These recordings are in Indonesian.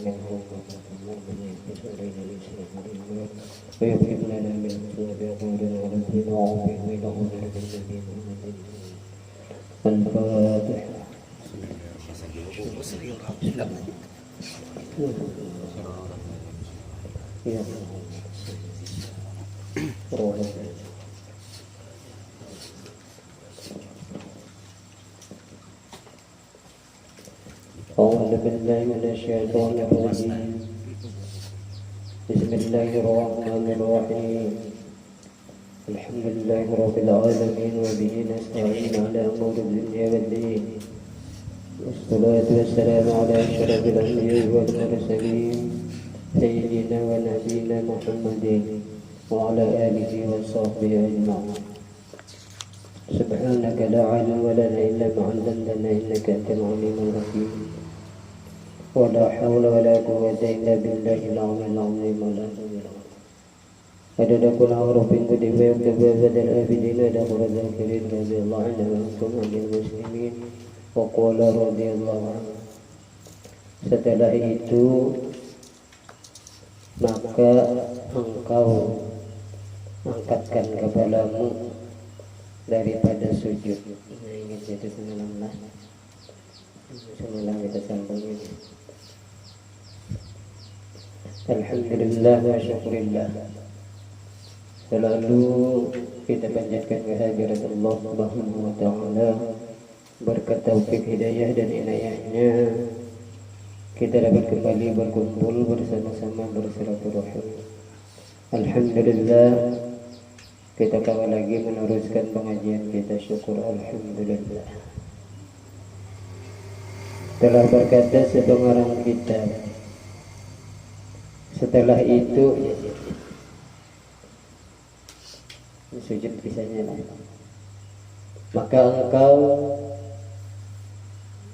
ويغفر لنا من ذنوبنا ونسينا وعافينا ونعوذ بك من الذين الفاتحة. أعوذ بالله من الشيطان الرجيم. بسم الله الرحمن الرحيم. الحمد لله رب العالمين وبه نستعين على أمور الدنيا والدين، والصلاة والسلام على أشرف الأنبياء والمرسلين سيدنا ونبينا محمد وعلى آله وصحبه أجمعين. سبحانك لا علم لنا إلا ما علمتنا إنك أنت العليم الحكيم. ولا حول ولا قوة إلا بالله العلي العظيم. ولا عدد كل حرف كتب ويكتب أبد الآبدين دخل الذاكرين رضي الله عنه وأنتم عن المسلمين. وقال رضي الله عنه. Setelah itu maka engkau angkatkan kepalamu daripada sujud. Nah, ini jadi 19 kita sambung ini. Alhamdulillah wa syukurillah. Selalu kita panjatkan kehadirat Allah Subhanahu wa ta'ala, berkat taufik hidayah dan inayahnya kita dapat kembali berkumpul bersama-sama bersilaturahim. Alhamdulillah, kita kembali lagi meneruskan pengajian kita. Syukur alhamdulillah. Telah berkata sepengarang kita, setelah itu sujud bisanya lah, maka engkau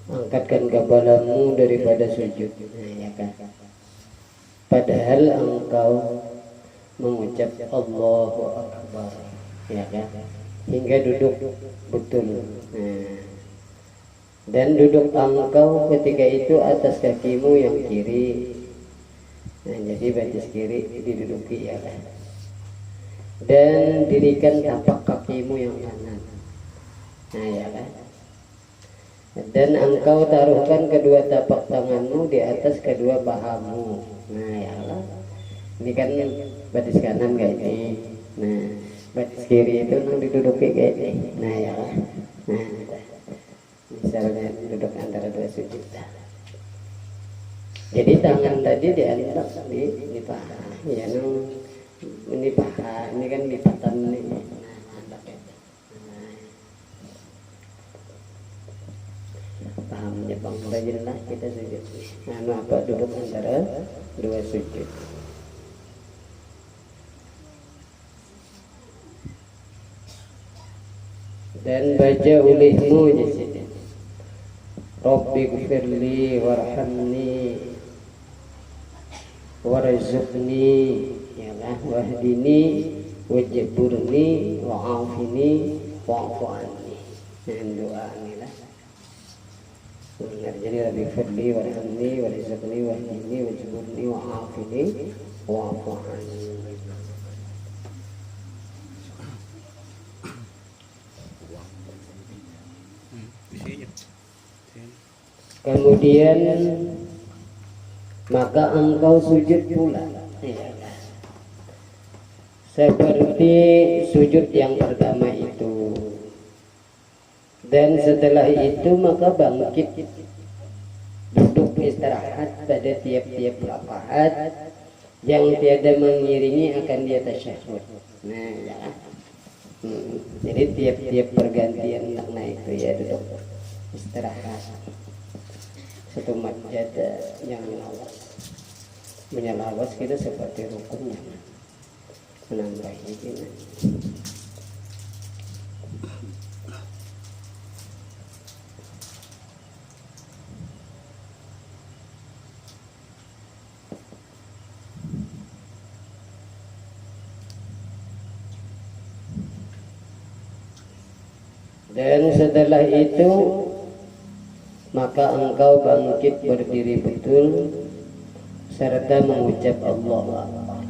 angkatkan kepalamu daripada sujud. Nah, ya kan? Padahal engkau mengucap Allahu Akbar, ya kan? Hingga duduk betul. Nah, dan duduk engkau ketika itu atas kakimu yang kiri. Nah, jadi batis kiri diduduki, ya kan? Dan dirikan tapak kakimu yang kanan. Nah, ya kan? Dan engkau taruhkan kedua tapak tanganmu di atas kedua pahamu. Nah, ya kan? Ini kan batis kanan kayak ini. Nah, batis kiri itu diduduki kayak ini. Nah, ya kan? Nah, misalnya duduk antara dua sujud. Jadi tangan tadi diangkat di paha, ya, ini paha, ini kan lipatan ini. Pahamnya bang, udah jelas kita sujud. Nah, apa duduk antara dua sujud. Dan baca ulihmu di sini. Rabbi gfirli warhamni warzuqni, ya lah, wahdini wajburni wa'afini wa'fu anni. Dengan doa inilah. Benar, jadi Rabbi gfirli warhamni warzuqni wahdini wajburni wa'afini wa'fu anni. Kemudian maka engkau sujud pula, ya, seperti sujud yang pertama itu. Dan setelah itu maka bangkit, duduk istirahat pada tiap-tiap rakaat yang tiada mengiringi akan dia tasyahud. Nah, ya. Jadi tiap-tiap pergantian makna itu, ya, duduk istirahat. Satu majad yang menyelawas kita seperti rukunnya, menambah ini. Dan setelah itu maka engkau bangkit berdiri betul, serta mengucap Allahu Akbar.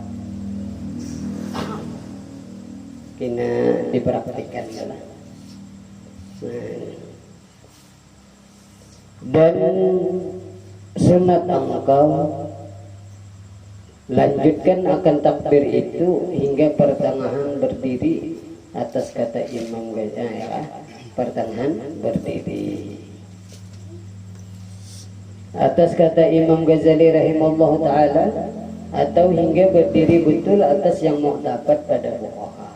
Kena dipraktikkan lah. Dan sunat engkau lanjutkan akan takbir itu hingga pertengahan berdiri atas kata Imam Ghazali, ya, pertengahan berdiri atas kata Imam Ghazali rahimahullah taala, atau hingga berdiri betul atas yang mu'tabar pada fuqaha.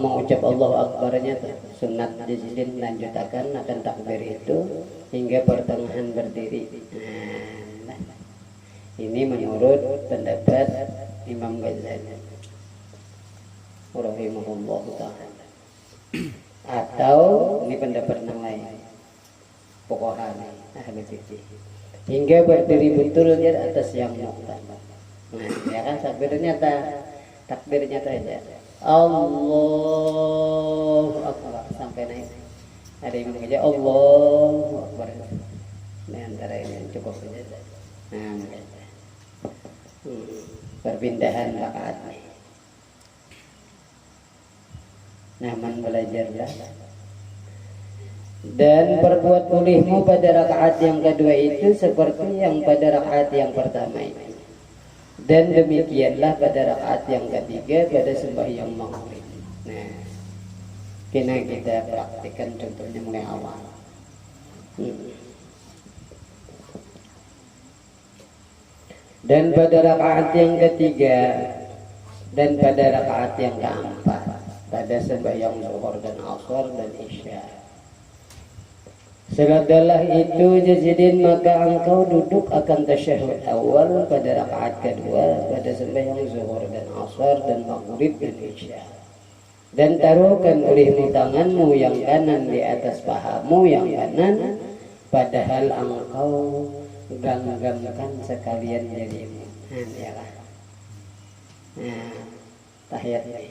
Mengucap Allahu Akbarnya sunat jazidin lanjutakan akan takbir itu hingga pertengahan berdiri. Ini menurut pendapat Imam Ghazali rahimahullah taala. Atau ini pendapat yang lain, fuqaha ahli fikih, hingga berdiri betul di atas yang muqtabar. Ya kan takbirnya aja. Allahu Akbar sampai naik. Ada yang mengajar Allahu Akbar. Ini antara ini cukup saja. Perpindahan rakaat. Nyaman belajarlah. Dan perbuat pulihmu pada rakaat yang kedua itu seperti yang pada rakaat yang pertama itu. Dan demikianlah pada rakaat yang ketiga pada sembahyang maghrib. Nah, kena kita praktikkan contohnya mulai awal. Dan pada rakaat yang ketiga dan pada rakaat yang keempat pada sembahyang zuhur dan asar dan isya. Setelah itu jazidin maka engkau duduk akan tasyahud awal pada rakaat kedua pada sembahyang zuhur dan asar dan maghrib dan isya. Dan taruhkan olehmu tanganmu yang kanan di atas pahamu yang kanan, padahal engkau genggamkan sekalian jarimu. Tahiyat ini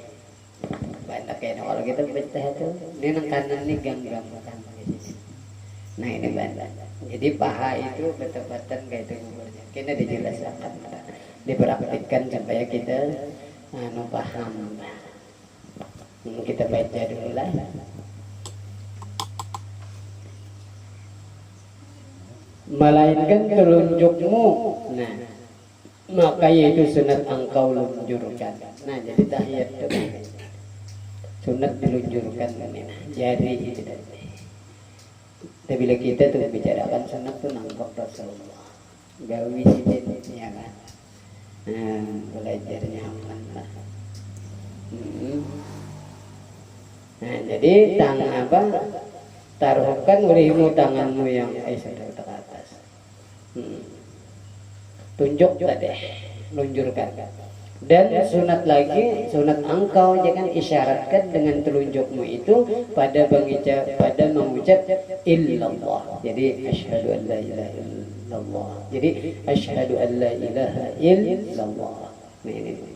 banyak kayaknya kalau kita baca itu ini nang kanan nih genggamkan. Nah ini banyak. Jadi paha itu betul-betul kayak itu ngukurnya. Kita dijelaskan, dipraktikkan supaya kita paham. Kita baca dulu lah. Melainkan telunjukmu. Nah, maka yaitu sunat engkau lunjurkan. Nah, jadi tahiyat itu sunat dilunjurkan. Jadi itu tadi. Dan bila kita tuh bicarakan sunat tuh nampak Rasulullah. Gawi sih ya kan. Belajarnya aman lah. Nah, jadi tangan apa? Taruhkan olehmu tanganmu yang sudah ke atas. Tunjuk tadi, lunjurkan. Dan sunat lagi, sunat engkau jangan isyaratkan dengan telunjukmu itu pada mengucap illallah. Jadi asyhadu an la ilaha illallah. Jadi asyhadu an la ilaha illallah. Nah ini.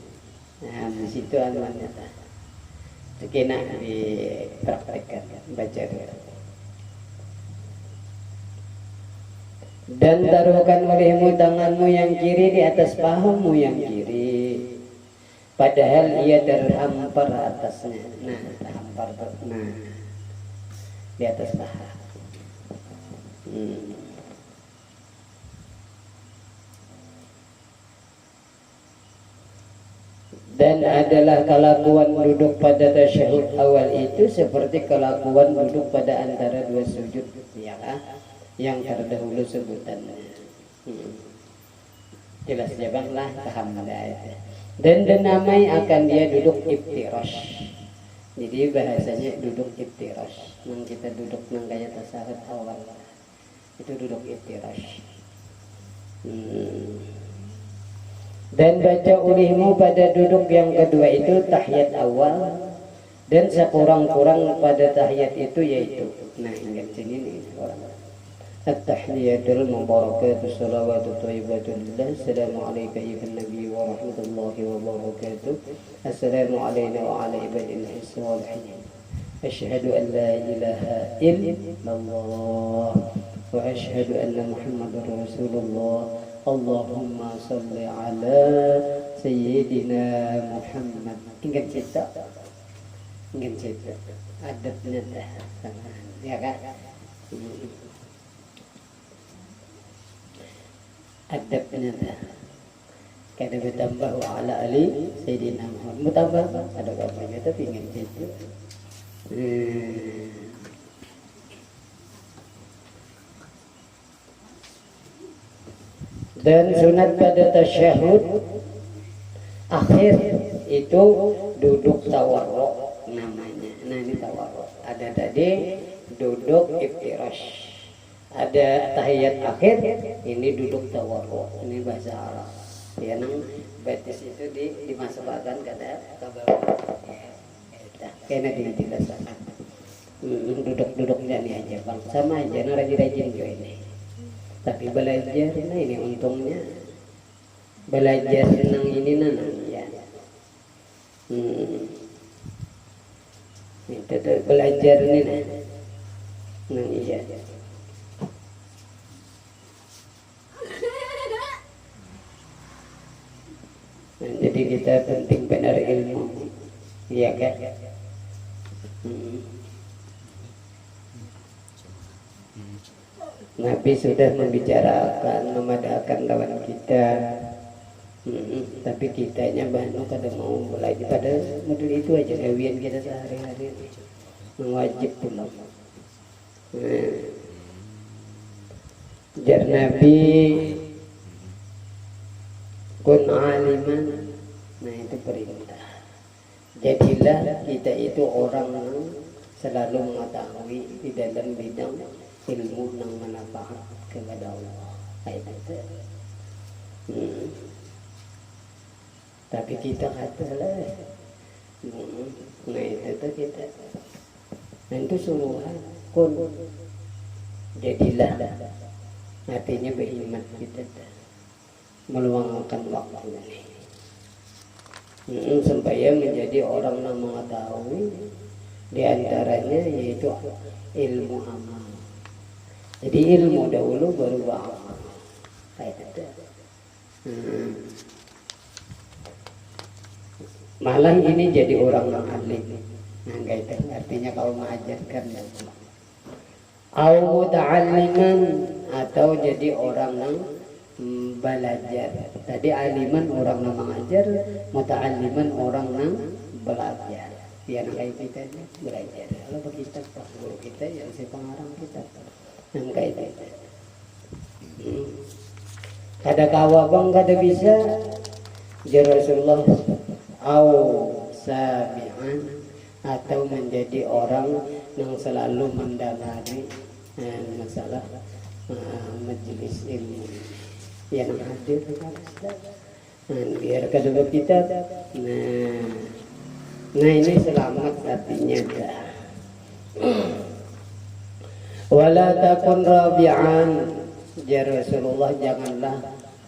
Nah, di situ anuannya. Kena dipraktekkan, baca dulu. Dan taruhkan olehmu tanganmu yang kiri di atas pahamu yang kiri, padahal ia terhampar atasnya. Nah, terhampar di atas paha. Dan adalah kelakuan duduk pada tasyahud awal itu seperti kelakuan duduk pada antara dua sujud, ya kan? Yang terdahulu sebutannya. Jelas jawablah paham itu. Dan dinamai akan dia duduk iftirash. Jadi bahasanya duduk iftirash. Nang kita duduk nang kayak tasyahud awal itu duduk iftirash. Dan baca ulihmu pada duduk yang kedua itu tahiyat awal, dan sekurang-kurang pada tahiyat itu yaitu ingat sini nih orang at-tahiyatul mubarakatuh salawatu thayyibatu lillah assalamu alayka ayyuhan nabiy wa rahmatullahi wa barakatuh assalamu alayna wa ala ibadillah salihin asyhadu an la ilaha illallah wa asyhadu anna Muhammadar Rasulullah. Allahumma sholli ala sayyidina Muhammad. Ingat cerita adabnya dah, ya kan? Adabnya dah. Kada bertambah wa ala ali sayyidina Muhammad. Mutambah ada gambarnya tapi ingat cerita. Dan sunat pada tasyahud akhir itu duduk tawarruk namanya. Nah ini tawarruk. Ada tadi duduk iftirash. Ada tahiyat akhir, ini duduk tawarruk. Ini bahasa Arab. Ya nang batis itu dimasukkan kada kabar. Kena dijelaskan. Duduk-duduknya ini aja bang. Sama aja rajin-rajin jo ini. Tapi belajar nah ini untungnya. Belajar senang ini nanang ya. Itu belajar ini nang iya. Jadi kita penting benar ilmu, iya kan? Nabi sudah membicarakan, memadahkan lawan kita, tapi kitanya banu kada mau belajar pada model itu aja gawian kita sehari-hari, mewajib pulang. Jar Nabi kun aliman, nah itu perintah. Jadilah kita itu orang yang selalu mengetahui di dalam bidang ilmu yang manfaat kepada Allah. Itu. Tapi kita katalah, nah itu kita. Nanti suruhan kun, jadilah, artinya beriman kita. Meluangkan waktu ini supaya menjadi orang yang mengetahui diantaranya yaitu ilmu amal. Jadi ilmu dahulu baru amal. Malah ini jadi orang yang alim. Nah, itu artinya kau mengajarkan au muta'alliman atau jadi orang yang belajar. Tadi aliman orang yang mengajar, muta'alliman orang yang belajar. Dia kayak kita belajar. Kalau kita pak guru kita yang si pengarang kita, yang kayak kita. Kada kawabang kada bisa. Jadi Rasulullah au sami'an atau menjadi orang yang selalu mendalami masalah majelis ilmu. Yang hadir biar kedua kita nah ini selamat artinya wala takun rabi'an ya Rasulullah, janganlah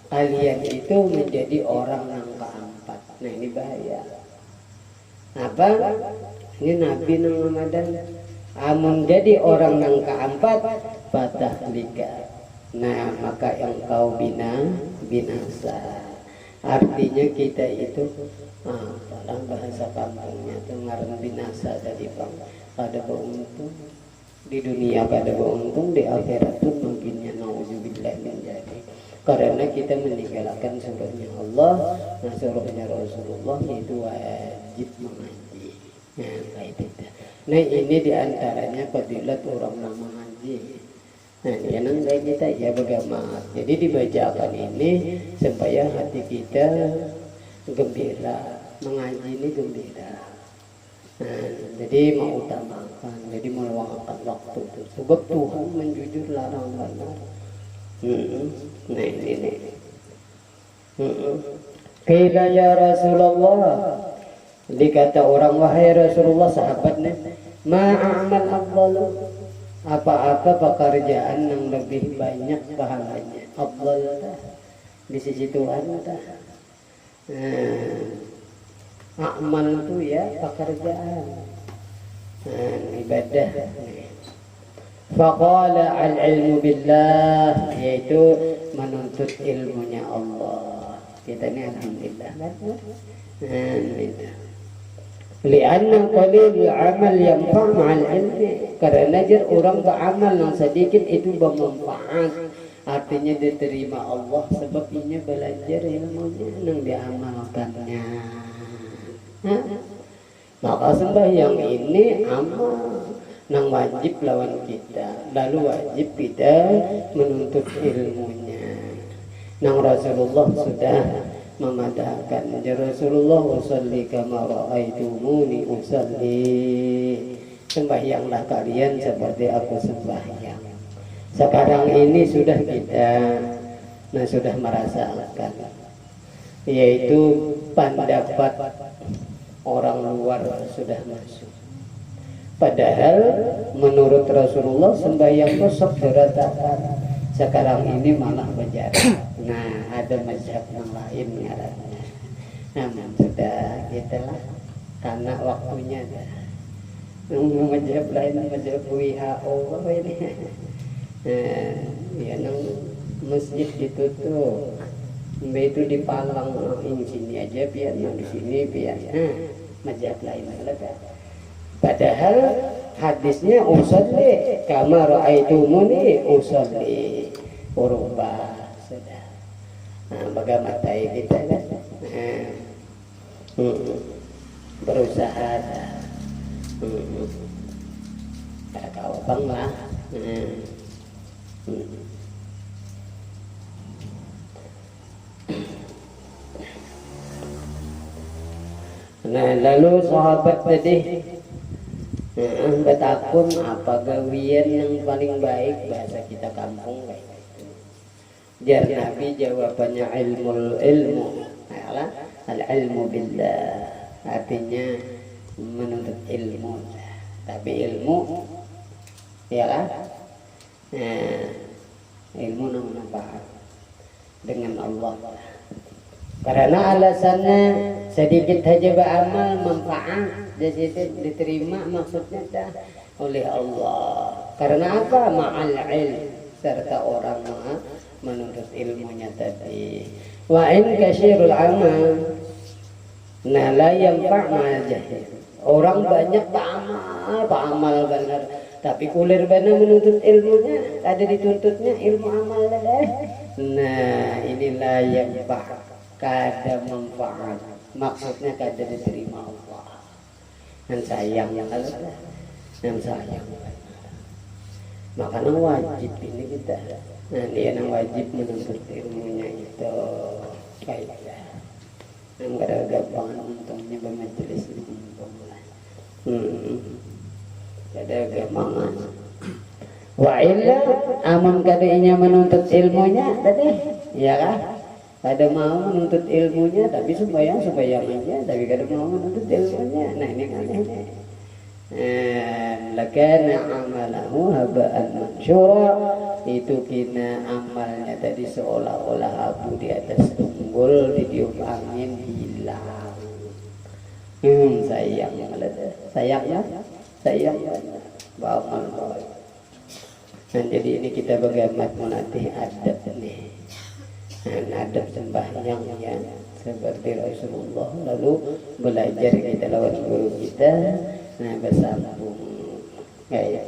kalian itu menjadi orang yang keempat. Nah ini bahaya. Apa? Ini Nabi nang Ramadan amun jadi orang yang keempat patah liga. Nah maka yang kau binasa. Artinya kita itu dalam bahasa kampungnya itu ngaran binasa tadi bang. Kada beruntung di dunia, kada beruntung di akhirat pun mungkinnya nauzubillah menjadi. Karena kita meninggalkan suruhnya Allah, nah suruhnya Rasulullah yaitu wajib mengaji. Nah kayak itu. Nah ini diantaranya fadilat orang yang mengaji. Nah yang kayak kita ya bagaimana. Jadi dibacakan ini supaya hati kita gembira, mengaji ini gembira. Nah, jadi mau utamakan, jadi meluangkan waktu itu. Sebab Tuhan menjujur larang benar. Nah ini. Qila ya Rasulullah, dikata orang wahai Rasulullah sahabatnya, ma'amal afdalu, apa-apa pekerjaan yang lebih banyak pahalanya. Afdal di sisi Tuhan dah. Amal itu ya pekerjaan. ibadah. Faqala al-ilmu billah, yaitu menuntut ilmunya Allah. Kita ini alhamdulillah. Lianna qalil amal yanfa' ma'al ilmi, karena orang beramal yang sedikit itu bermanfaat, artinya diterima Allah sebab ini belajar ilmunya yang diamalkannya. Maka sembahyang ini amal nang wajib lawan kita, lalu wajib kita menuntut ilmunya. Nang Rasulullah sudah memadahkan, ya Rasulullah usalli kama ra'aitumuni usalli, sembahyanglah kalian seperti aku sembahyang. Sekarang ini sudah kita sudah merasakan, yaitu pendapat orang luar sudah masuk. Padahal menurut Rasulullah sembahyang itu sok berantakan. Sekarang ini malah berjarak. Nah, ada mazhab yang lain ngarannya. Namun sudah gitulah, karena waktunya dah. Mazhab lain, mazhab WHO ini. Ya nang masjid ditutup. Itu dipalang ini sini aja biar yang di sini biar. Mazhab lain ada. Padahal hadisnya usolli kama ra'aitumuni usolli, urubah sudah. Bagaimana kita kan berusaha kau banglah. Nah, lalu sahabat tadi betakun apa gawian yang paling baik, bahasa kita kampung kayak gitu. Jar Nabi jawabannya ilmu adalah al-ilmu billah, artinya menuntut ilmu. Tapi ilmu ya kan, ilmu yang manfaat dengan Allah. Karena alasannya sedikit saja beramal manfaat, jadi diterima maksudnya dah oleh Allah. Karena apa? Ma'al ilm, serta orang menuntut ilmunya tadi. Wa in kasyirul amal, nah la yanfa' ma'al jahil. Orang banyak beramal benar, tapi kulir benar menuntut ilmunya, ada dituntutnya ilmu amal dah. Nah, inilah yanfa', kada manfaat, maksudnya kada diterima Allah. Dan sayang yang ada, dan sayang. Makanya wajib ini kita. Nah, dia yang wajib menuntut ilmunya itu baiklah. Yang kada gampang untungnya bermajelis ini. Kada gampang. Wa illa amun kadainya menuntut ilmunya tadi, ya kan? Kada mau menuntut ilmunya, tapi sembahyang aja, tapi kada mau menuntut ilmunya. Nah ini aneh. Lakana amalahu haba'an mansyura, itu kina amalnya tadi seolah-olah abu di atas tunggul, ditiup angin hilang. Sayang baamal. Nah jadi ini kita bagaimana melatih adab nih. Adab sembahyang ya seperti Rasulullah, lalu belajar kita lawan guru kita, bersambung kayak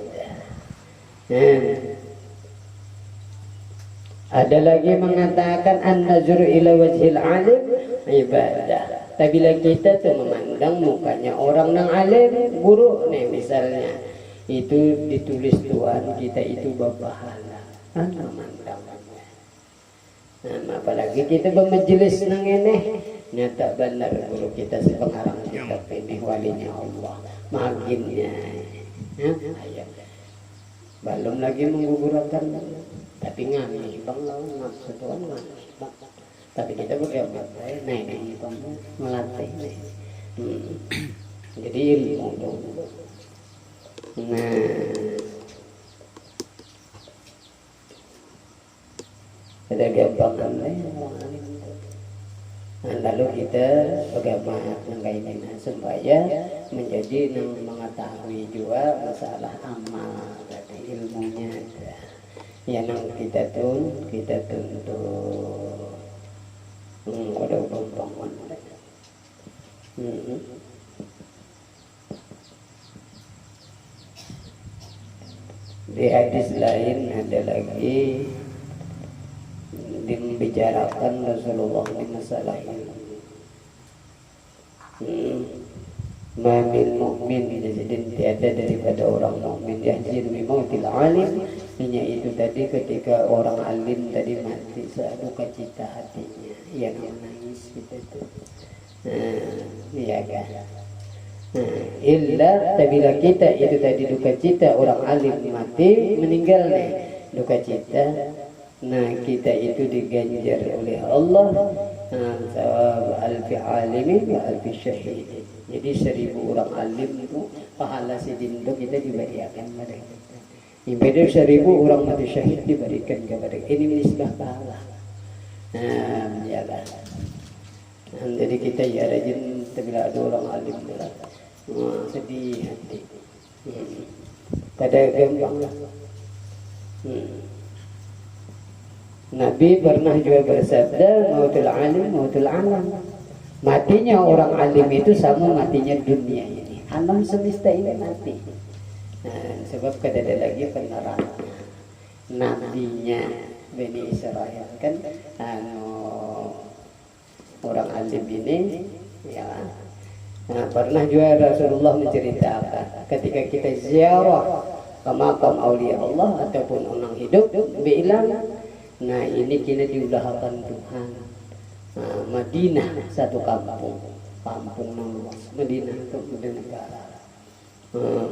ada lagi mengatakan an-nazru ila wajhil alim ibadah. Tapi bila kita tuh memandang mukanya orang yang alim, guru nih misalnya, itu ditulis Tuhan kita itu berpahala. Memandang. Nah, apalagi kita bermajelis nang ini, nyata benar guru kita sepengarang kita ini walinya Allah, maginnya. Belum lagi menggugurkan, tapi ngami bang lawan maksud Tuhan ngami bang. Tapi kita bagaimana? Nah ini bang melatih nih. Jadi ilmu dulu. Ada gampang kan? Lalu kita bagaimana nanggainina supaya menjadi mengetahui juga masalah amal tadi ilmunya ada. Ya nang kita tuntut. Ada umpamawan. Di hadis lain ada lagi dibicarakan Rasulullah di masalah ini. Mamil mukmin, jadi tiada daripada orang mukmin yahzinu bi mautil alim, hanya itu tadi ketika orang alim tadi mati duka cita hatinya yang menangis gitu tuh. Iya kan. Illa tabila kita itu tadi duka cita orang alim mati meninggal nih duka cita. Nah kita itu diganjar oleh Allah sawab alfi alimin wa alfi syahidin. Jadi 1000 orang alim itu pahala sedinduk kita diberikan kepada kita. Ibadah 1000 orang mati syahid diberikan kepada kita. Ini nisbah pahala. Ya lah. Jadi kita ya rajin bila ada orang alim lah. Sedih hati. Pada gampang lah. Nabi pernah juga bersabda, mautul alim, mautul alam. Matinya orang alim itu sama matinya dunia ini. Alam semesta ini mati. Sebab kada ada lagi penerangan. Nabinya Bani Israel kan, orang alim ini, ya. Pernah juga Rasulullah menceritakan ketika kita ziarah ke makam aulia Allah ataupun orang hidup, bilang. Nah ini kini diudahkan Tuhan. Madinah satu kampung yang luas. Madinah itu negara.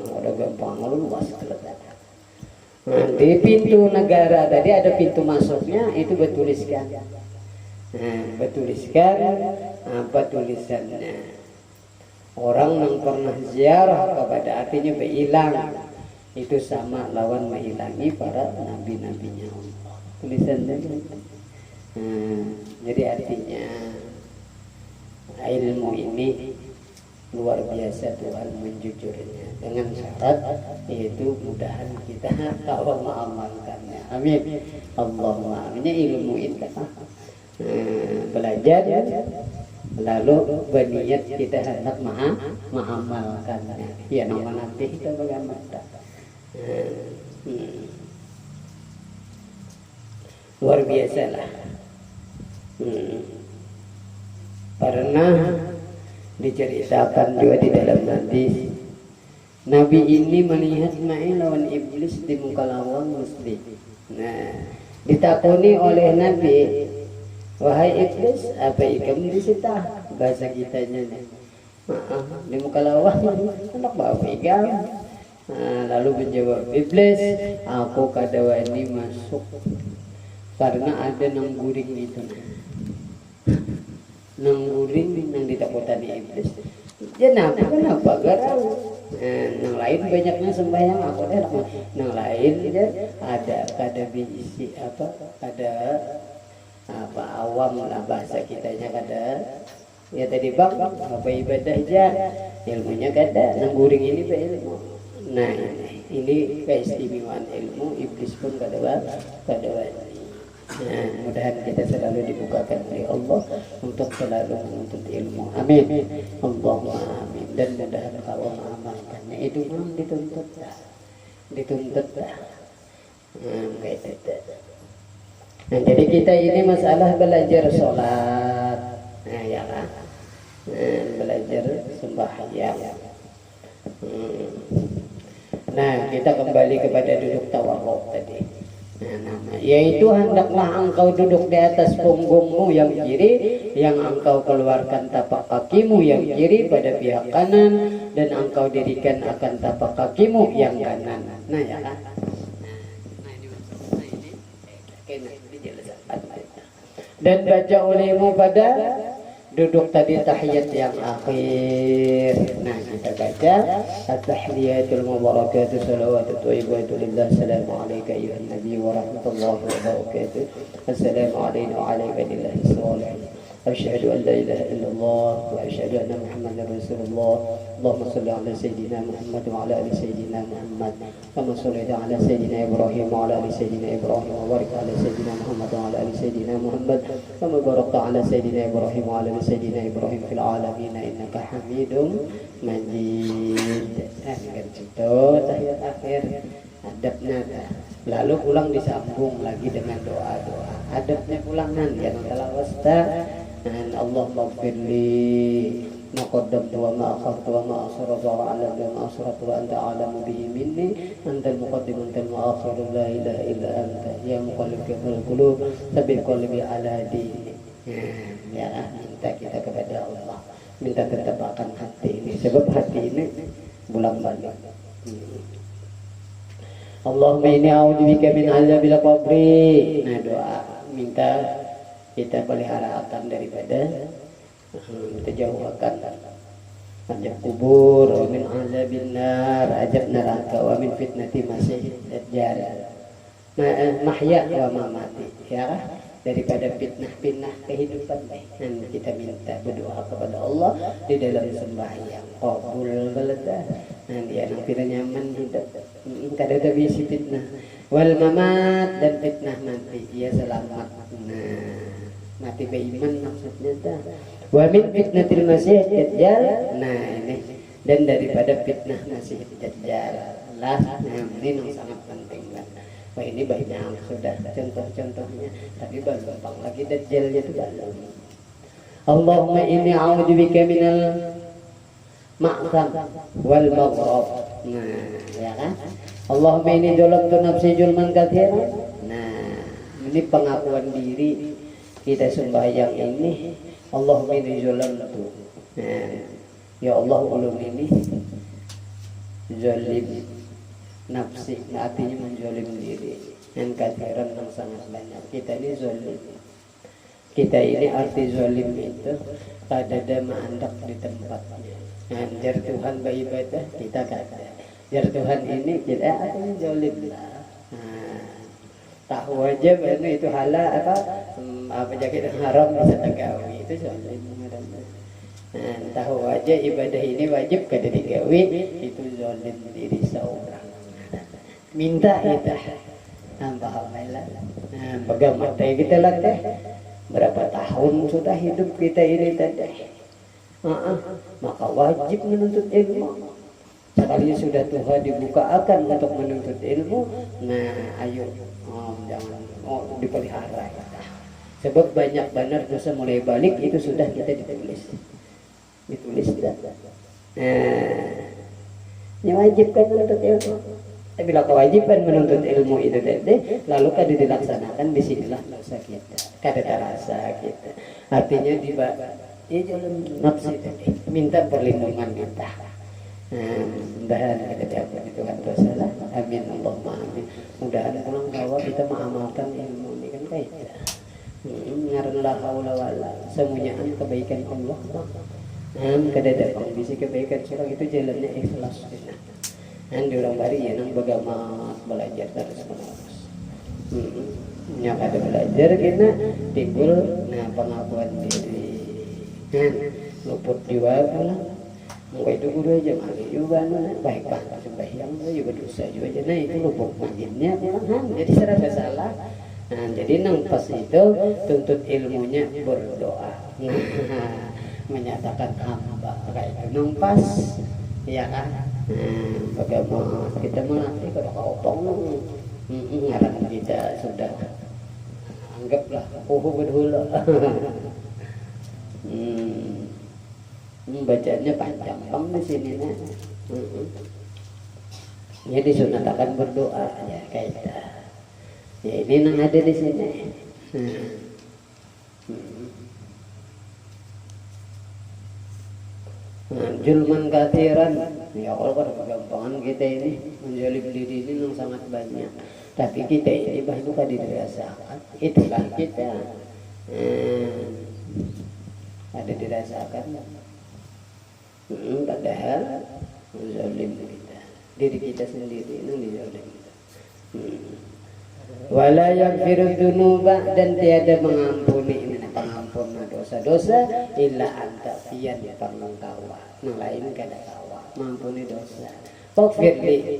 Ada gampang luas terletak. Di pintu negara tadi ada pintu masuknya itu bertuliskan. Bertuliskan apa tulisannya? Orang yang pernah ziarah kepada artinya berhilang itu sama lawan menghilangi para nabi-nabinya Allah. Tulisan tadi. Jadi artinya ilmu ini luar biasa Tuhan menjujurnya dengan syarat yaitu mudahan kita tahu mengamalkannya. Amin. Allahumma amin. Ilmu itu belajar lalu berniat kita hendak mengamalkannya. Ya nama nanti kita bagaimana? Luar biasa lah. Pernah diceritakan juga di dalam hadis Nabi ini melihat Ismail lawan iblis di muka lawang muslim. Nah, ditakuni oleh Nabi, wahai iblis, apa ikam disita? Bahasa kitanya nih. Di muka lawang anak bawa ikam. Lalu menjawab iblis, aku kadawani masuk karena ada nang guring itu. Nang guring nang ditakutan iblis. Kenapa garau? Nang lain banyaknya sembahyang aku dah. Nang lain ada kada bisi apa? Ada apa awam lah bahasa kitanya kada. Ya tadi bang apa ibadah aja ilmunya kada. Nang guring ini ilmu. Nah ini keistimewaan ilmu iblis pun kada wani. Nah, mudah-mudahan kita selalu dibukakan oleh Allah untuk selalu menuntut ilmu. Amin. Allahumma amin. Dan mudah-mudahan kalau mengamalkannya itu memang dituntut lah. Nah, jadi kita ini masalah belajar sholat. Nah, ya lah. Belajar sembahyang. Nah, kita kembali kepada duduk tawarruk tadi. Yaitu hendaklah engkau duduk di atas punggungmu yang kiri, yang engkau keluarkan tapak kakimu yang kiri pada pihak kanan, dan engkau dirikan akan tapak kakimu yang kanan. Nah ya kan? Dan baca olehmu pada duduk tadi tahiyat yang akhir. Nah kita baca at-tahiyatul mubarakatuh salawatu thayyibatu lillah assalamu alayka ayyuhan nabiy wa rahmatullahi wa barakatuh assalamu alayna wa ala ibadillahi sholihin asyhadu an la ilaha illallah wa asyhadu anna muhammadar rasulullah. Allahumma shalli ala sayyidina Muhammad wa ala ali sayyidina Muhammad kama shallaita ala sayyidina Ibrahim wa ala ali sayyidina Ibrahim wa barik ala sayyidina Muhammad wa ala ali sayyidina Muhammad kama barakta ala sayyidina Ibrahim wa ala ali sayyidina Ibrahim fil alamin innaka Hamidum Majid. Akhir itu tahiyat akhir adabnya. Lalu pulang disambung lagi dengan doa-doa. Adabnya pulang nanti yang telah wasta dan Allah maghfirli ma qaddamtu wa ma akhartu wa ma asrartu wa a'lamu wa ma asrartu wa anta a'lamu bihi minni antal muqaddim antal mu'akhir la ilaha illa anta ya muqallibal qulub tsabbit qalbi ala dini. Ya, minta kita kepada Allah, minta tetapkan hati ini, sebab hati ini bulan balik. Allahumma inni a'udzubika min azabil qabri. Nah, doa minta kita pelihara akan daripada kita jauhkan azab kubur, wa min azabin nar, azab neraka, wa min fitnati masih dajjal, mahya wa mamati, ya, daripada fitnah-fitnah kehidupan. Dan kita minta berdoa kepada Allah di dalam sembahyang qabul balada. Nanti yang tidak nyaman hidup, kada ada bisi fitnah wal mamat, dan fitnah mati ia selamat. Nah, mati beriman maksudnya dah. Wa min fitnatil masih dajjal. Nah ini, dan daripada fitnah masih dajjal lah. Nah ini yang sangat penting kan. Wah ini banyak sudah contoh-contohnya, tapi belum gampang lagi dajjalnya itu belum. Allahumma inni a'udzubika minal ma'sam wal maghrab. Nah, ya kan? Allahumma inni dzalamtu nafsi zulman katsiran. Nah, ini pengakuan diri kita sembahyang ini. Allahumma inni dzalamtu. Nah, ya Allah, ulun ini zalim nafsi, artinya menzalim diri. Dan katsiran yang sangat banyak. Kita ini zalim. Kita ini arti zalim itu kada mandak di tempatnya. Jar Tuhan beribadah kita kata, jar Tuhan ini kita artinya zalim lah. Tahu aja bahwa itu halal apa jaket haram bisa tegawi, itu zalim. Tahu aja ibadah ini wajib kada digawi, itu zalim diri seorang. Minta kita tambah amal. Pegang mata kita latih. Berapa tahun sudah hidup kita ini tadi? Maka wajib menuntut ilmu. Sekali sudah Tuhan dibukakan untuk menuntut ilmu, nah ayo jangan dipelihara. Sebab banyak benar dosa mulai balik itu sudah kita ditulis tidak. Ini wajib kan menuntut ilmu. Tapi bila kewajiban menuntut ilmu itu tadi, lalu kada dilaksanakan, disinilah dosa kita, kada terasa kita. Artinya ya jalan nafsi tadi, minta perlindungan kita. Mudah-mudahan kita diampuni Tuhan dosa. Amin Allahumma amin. Mudah-mudahan pulang bawah kita mengamalkan ilmu ini kan kita. Ngaran la haula wala, semuanya kebaikan Allah. Kada dapat bisa kebaikan seorang itu jalannya ikhlas. Dan di orang bari ya nang bagaimana belajar terus menerus. Yang ada belajar kita timbul pengakuan diri. Luput jiwa pula. Mungkin itu guru aja mari juga baik banget sembahyang juga dosa juga. Nah itu luput majinnya pulang. Jadi serasa salah. Nah jadi nang pas itu tuntut ilmunya berdoa. Menyatakan hamba kayak itu nang pas, ya kan? Bagaimana kita melatih kalau kaupong ngaran kita sudah anggaplah berhula. Bacanya panjang bang di sini nah. Jadi sunatakan berdoa ya kita. Ya ini nang ada di sini. Julman katsiran. Ya Allah, kegampangan kita ini menzalim diri ini yang sangat banyak. Tapi kita ini bahkan kada dirasakan. Itulah kita. Ada dirasakan. Padahal menzalim kita. Diri kita sendiri yang dizalim. Wala yaghfiru dzunuba, dan tiada mengampuni. pangampun dosa-dosa illa anta pian pangkawa nang lain kada kawa mampuni dosa faghfirli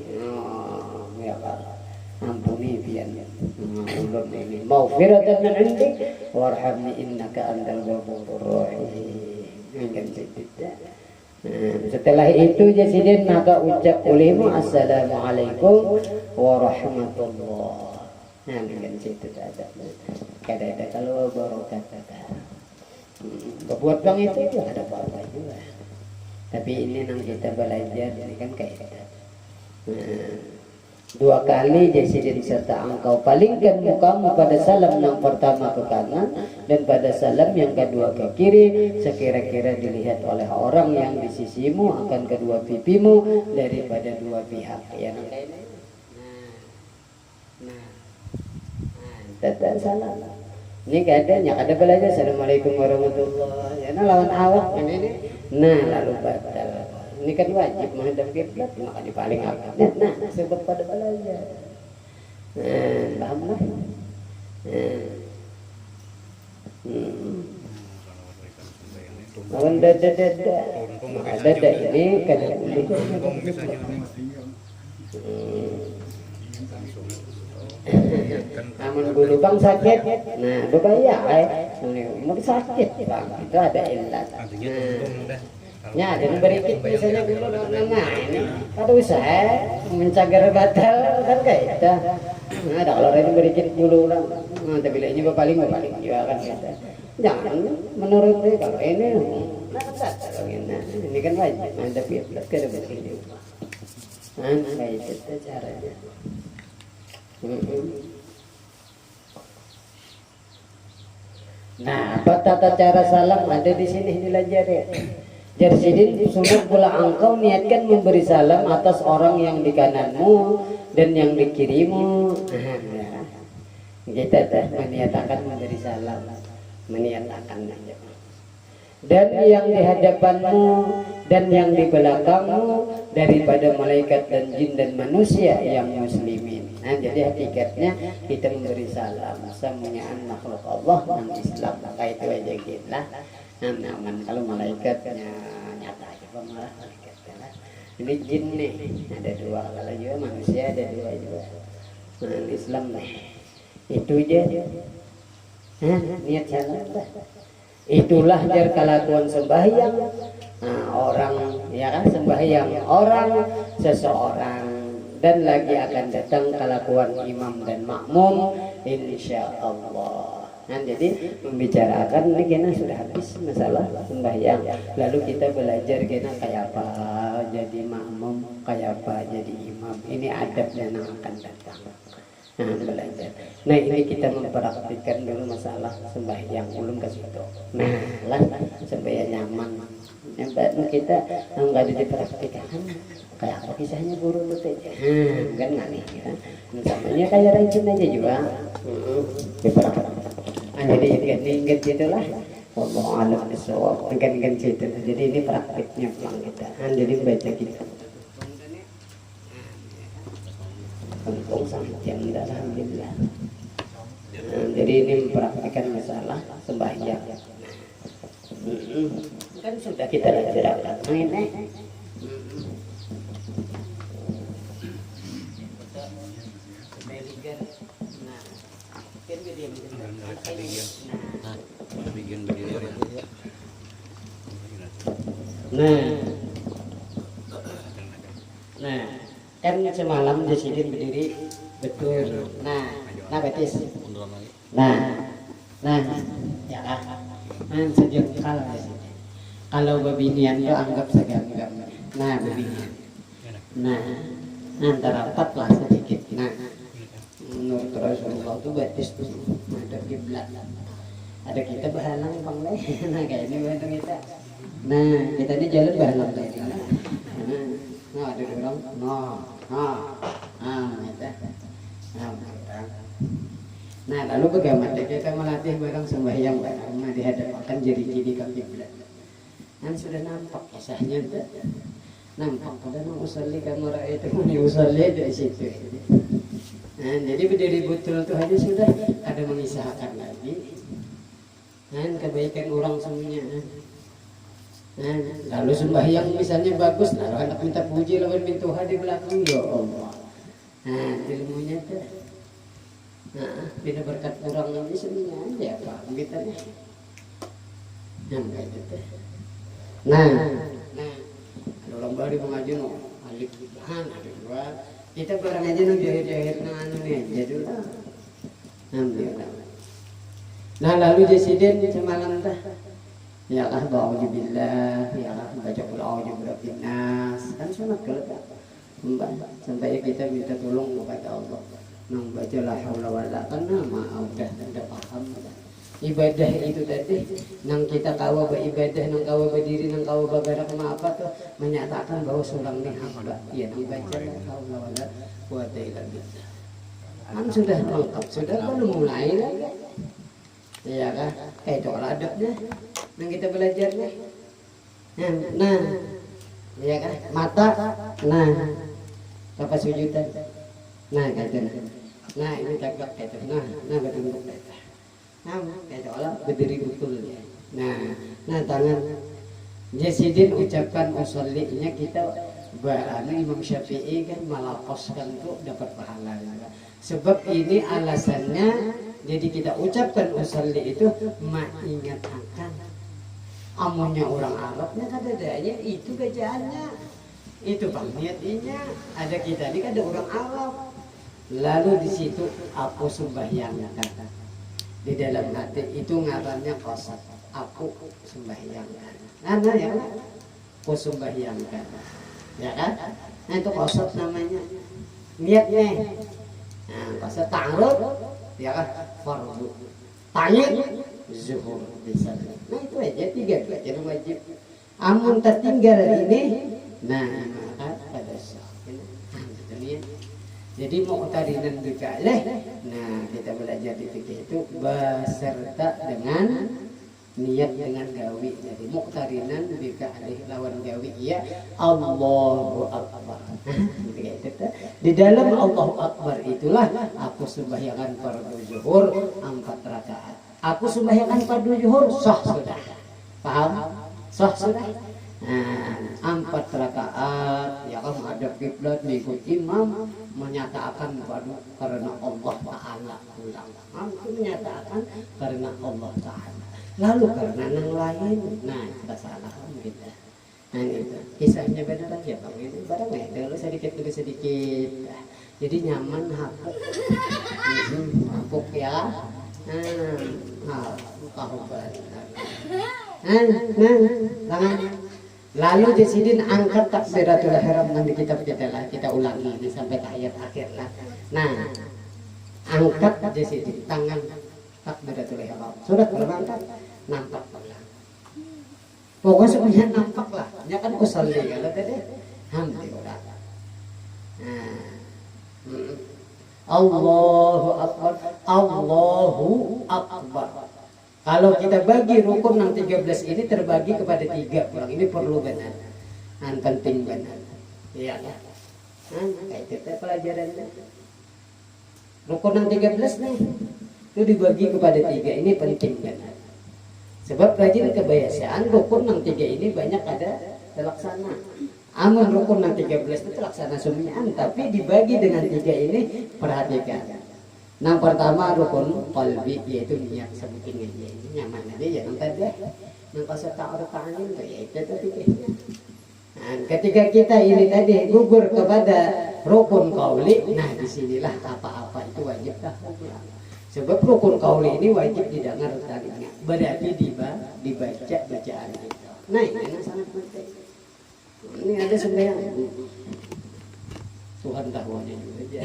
ya Allah ampuni pian ulun ini maghfiratan min indik warhamni innaka antal ghafurur rahim. Setelah itu Jasidin maka ucap olehmu assalamualaikum warahmatullah. Nah dengan situ ada kalau barokat buat bang itu ada apa juga. Tapi ini yang kita belajar ini kan kayak dua kali Jasidin serta engkau palingkan mukamu pada salam yang pertama ke kanan dan pada salam yang kedua ke kiri sekira-kira dilihat oleh orang yang di sisimu akan kedua pipimu daripada dua pihak ya. Tata salam ini keadaannya ada belajar assalamualaikum warahmatullahi wabarakatuh lawan awak ini nah lalu batal ini kan wajib menghadap kiblat maka di paling akadnya nah sebab pada belajar paham lah lawan dada ini kada boleh amun bulu bang sakit nah berbahaya mau sakit bang itu ada illat ya dan berikut misalnya dulu nah ini ada usaha mencagar batal kan kayak itu nah ada kalau ini berikut dulu lah nah tapi ini paling juga kan kita jangan menurut dia kalau ini nah ini kan wajib ada pihak kada begini nah kayak itu caranya. Nah, apa tata cara salam ada di sini dilajari. Jadi sini sungguh pula engkau niatkan memberi salam atas orang yang di kananmu dan yang di kirimu. Kita meniatakan memberi salam, meniatakan aja. Dan yang di hadapanmu dan yang di belakangmu daripada malaikat dan jin dan manusia yang muslimin. Nah, jadi hakikatnya kita memberi salam semuanya makhluk Allah dan Islam. Maka itu aja kita. Nah, kalau malaikatnya nyata aja malah malaikatnya. Ini jin nih ada dua, kalau juga manusia ada dua juga. Nah, Islam lah. Itu aja. Niat salam lah. Itulah jar kelakuan sembahyang orang ya kan sembahyang orang seseorang dan lagi akan datang kelakuan imam dan makmum insyaallah. Nah jadi membicarakan ini kena sudah habis masalah sembahyang lalu kita belajar kena kayak apa jadi makmum kayak apa jadi imam ini adabnya yang akan datang. Nah belajar. Nah ini kita mempraktikkan dulu masalah sembahyang belum ke situ. Nah lah sembahyang nyaman. Yang kita nggak ada dipraktikkan. Kayak apa kisahnya guru itu aja. Kan nggak ya. Samanya kayak rajin aja juga. Dipraktikkan. Nah jadi ingat gitulah. Allah alam bisawab. Ingat situ. Jadi ini praktiknya pulang kita. Nah jadi baca kita. Untung sampai alhamdulillah. Jadi ini mempraktikkan masalah sembahyang. Kan sudah kita bicarakan. Ini. Nah, kan semalam Jasidin berdiri betul. Nah betis. Nah, ya kan. Sejengkal kalau babinian itu anggap segenggam. Nah babinian. Nah antara 4 lah sedikit. Nah menurut Rasulullah itu betis tuh ada kiblat. Ada kita berhalang bang leh. Nah kayak ini bantu kita. Nah kita ini jalan berhalang leh. Nah ada orang. Nah lalu bagaimana kita melatih barang sembahyang barang dihadapkan jari kiri ke kiblat. Kan sudah nampak kisahnya itu. Nampak pada usolli kamu itu usolli dari situ. Nah jadi berdiri betul itu hanya sudah ada mengisahkan lagi. kebaikan orang semuanya. Lalu sembahyang misalnya bagus, lalu anak minta puji lawan mintuha di belakang, ya Allah. Ilmunya tuh. Bila berkat orang ini semuanya aja apa kita nih. Kayak gitu. Nah, ada orang baru mengaji no, alif ada dua. Kita barang aja no jahit-jahit anu nih, jadi lah. Nah lalu presiden semalam dah. Ya Allah ba'udzubillah, ya Allah baca qul a'udzu birabbin nas. Kan sunat kalau sampai kita minta tolong kepada Allah. Nang baca la haula wala quwwata udah paham. Ibadah itu tadi nang kita kawa beribadah, nang kawa berdiri, nang kawa bergerak apa tuh menyatakan bahwa seorang ini hamba. Ya dibaca la haula wala quwwata illa billah. Kan sudah lengkap, sudah baru mulai lagi. Iya kan? Itu adabnya yang kita belajarnya. Nah, iya kan? Mata, nah, apa sujudan? Nah, gitu. Nah, ini tegak gitu. Nah berdiri gitu. Nah, kayak Allah berdiri betul ya. Nah tangan. Jasidin ucapan usollinya kita berani Imam Syafi'i kan melafazkan tuh dapat pahala. Sebab ini alasannya. Jadi kita ucapkan usolli itu mengingat akan amunnya orang Arabnya kada adanya itu bacaannya. Itu pangniatnya ada kita ini ada orang Arab. Lalu di situ aku sembahyangkan di dalam hati itu ngarannya qasad. Aku sembahyangkan. Nah ya kan? Aku sembahyangkan. Ya kan? Nah itu qasad namanya. Niatnya. Nah, qasad ta'arud ya kan? Fardu. Tayyib zuhur bisa. Nah itu aja 3 belajar wajib. Amun tertinggal ini, nah maka pada saat ini. Jadi muqtarinan bifi'lih. Nah, kita belajar di fikih itu beserta dengan niat dengan gawi. Jadi muqtarinan bifi'lih lawan gawi ya Allahu Akbar. Di dalam Allahu Akbar itulah aku sembahyangkan fardu zuhur 4 rakaat. Aku sembahyangkan fardu zuhur sah sudah. Paham? Sah sudah. 4 rakaat ya kan ada kiblat mengikut imam menyatakan karena Allah Ta'ala ulang. Itu menyatakan karena Allah Ta'ala. Lalu karena yang lain, nah kita salah kita. Nah itu kisahnya benar aja bang. Itu barang ya dulu sedikit demi sedikit. Jadi nyaman hapuk ya. Tahu benar. Tangan. Lalu Jasidin angkat takbiratul ihram nanti kita ulangi ini sampai ke ayat akhir lah. Nah, angkat Jasidin tangan takbiratul ihram. Sudah kalau angkat nampak lah. Pokoknya semuanya nampak lah. Ya kan usolli kalau tadi alhamdulillah. Allahu Akbar. Allahu Akbar. Kalau kita bagi rukun yang 13 ini terbagi kepada 3 kurang. Ini perlu benar. Penting benar. Iya kan? Kayak itu pelajarannya. Rukun yang 13 nih itu dibagi kepada 3. Ini penting benar. Sebab rajin kebiasaan rukun yang 3 ini banyak ada terlaksana. Amun rukun yang 13 itu terlaksana semuanya, tapi dibagi dengan 3 ini perhatikan. Yang pertama rukun qalbi yaitu niat sebutin aja ini nyaman aja jangan tadi yang peserta orang ya itu tadi. Nah, ketika kita ini tadi gugur kepada rukun qauli, nah disinilah apa-apa itu wajib dah. Sebab rukun qauli ini wajib didengar tadinya, berarti dibaca bacaan itu. Nah ini sangat penting. Ini ada sembahyang. Tuhan tahuannya juga aja.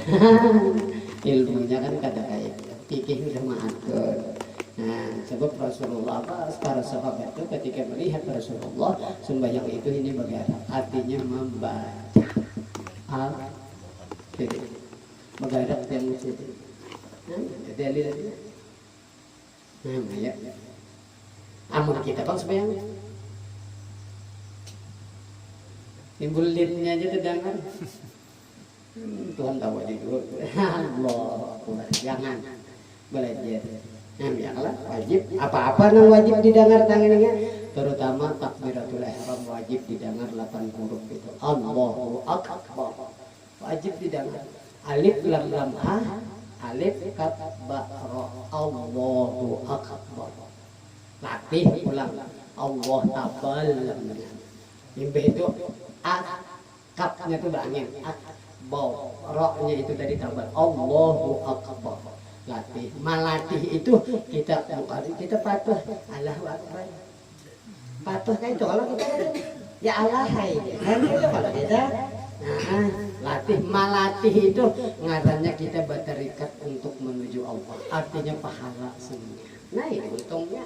Ilmunya kan kata kayak fikih udah mengatur. Nah, sebab Rasulullah para sahabat itu ketika melihat Rasulullah sembahyang itu ini bagaimana? Artinya membaca. Bagaimana yang mesti. Dalil. Nah, ya. Amun kita bang sembahyang. Timbul linnya aja terdengar. Tuhan tahu aja dulu. Allah Akbar. Jangan belajar. Ya kalau wajib apa-apa nang wajib didengar tangannya, terutama takbiratul ihram wajib didengar 8 huruf itu. Allahu akbar. Wajib didengar. Alif lam lam ha, alif kaf ba ra. Allahu akbar. Latih ulang. Allah tabal. Mimpi itu a kapnya itu berangin. Bau ra-nya itu tadi tabal. Allahu akbar. Latih, malatih itu kita patuh Allahu akbar. Patuh kan itu kalau kita ya Allah hai. Kan itu kalau kita latih, malatih itu ngarannya kita berterikat untuk menuju Allah. Artinya pahala semuanya. Nah, ini untungnya.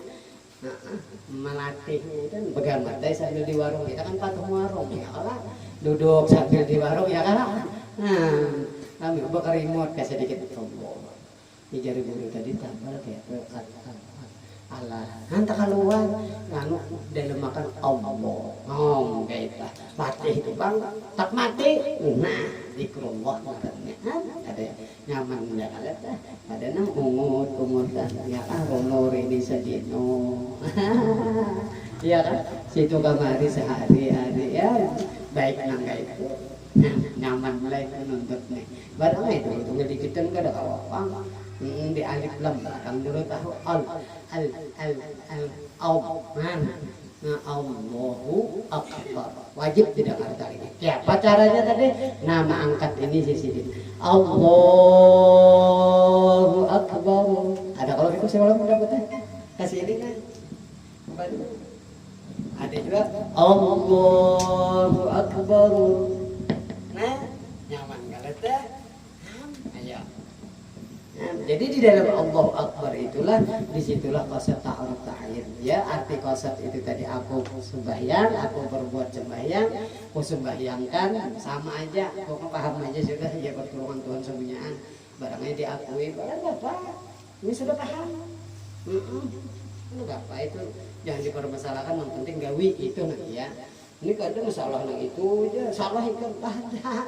Melatih itu bagaimana sambil di warung kita kan patuh warung ya Allah. Duduk sambil di warung ya kan. Kami bakar remote kayak sedikit tombol. Di jari bulu tadi tambah kayak Allah. Nanti keluar nganu dalam makan Allah. Kayak itu. Mati itu bang, tak mati. Nah, zikrullah makanya. Ada nyaman ya ada. Ada nang umut-umutan ya rono ini sedino. Iya kan? Situ kamari sehari-hari ya. Baik nang kayak itu. Nyaman mulai nuntut nih. Barang itu ngedikitan kada apa-apa. Di alif lam barang dulu tahu Allahu akbar. Wajib tidak ada ini. Ya, apa caranya tadi? Nama angkat ini sisi. Allahu akbar. Ada kalau itu saya belum dapat kasih ini kan. Ada juga Allahu akbar. Nah, nyaman enggak teh? Ayo. Jadi di dalam Allahu Akbar itulah, disitulah konsep ta'aruf ta'ayir. Ya, arti konsep itu tadi aku sembahyang, aku berbuat sembahyang, aku sembahyangkan, sama aja. Pokoknya paham aja sudah, ya pertolongan Tuhan semuanya. Barangnya diakui, barang apa? Ini sudah paham. Enggak apa itu, jangan dipermasalahkan, yang penting gawi itu nanti ya. Ini kadang masalah yang itu aja, salah itu pada.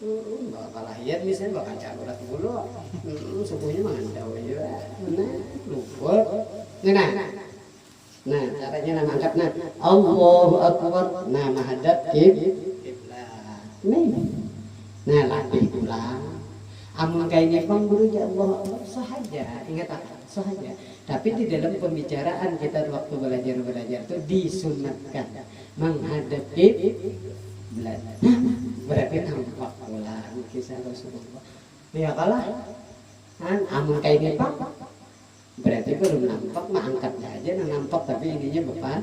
Bakal lahir misalnya bakal cakulat dulu. Subuhnya mengandau aja. Lupa. Nah, caranya nama angkat Allahu akbar. Nah, menghadap kiblat. Nah, latih ulang. Amun kayaknya bang guru ya Allah sahaja. Ingat tak? Sahaja. Tapi di dalam pembicaraan kita waktu belajar itu disunatkan menghadap kiblat. Berarti nampak ulang kisah Rasulullah. Ya kalah. Amun kayak ini pak, berarti belum nampak, mah angkatnya aja nampak tapi ininya bapak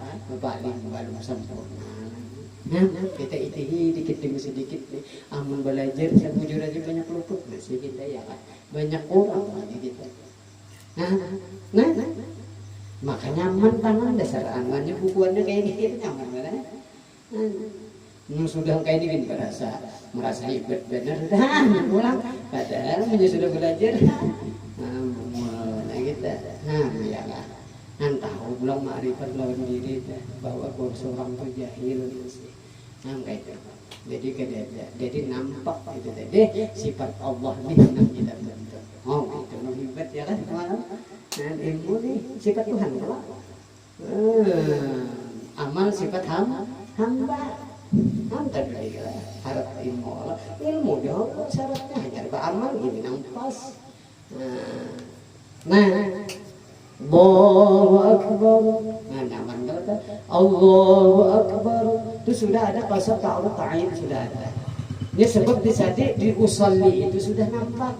belum sempurna. Kita itihi dikit demi sedikit nih. Amun belajar saya bujur aja banyak luput masih kita ya kan. Banyak kurang lagi kita. Nah, makanya nyaman tangan dasar angannya bukuannya kayak gini nyaman kan? Sudah kayak ini merasa hebat benar pulang padahal sudah belajar kita ya kan tahu belum makrifat lawan diri bahwa seorang itu jahil kayak itu jadi nampak itu tadi sifat Allah nih yang kita bentuk itu hebat ya kan dan ilmu nih sifat Tuhan amal sifat hamba Antar juga harap ilmu dong syaratnya hanya beramal ini nampas. Nah, Allahu Akbar. Nah, nyaman kata Allahu Akbar itu sudah ada konsep ta'aruf ta'ayir sudah ada. Ini sebab di usolli itu sudah nampak.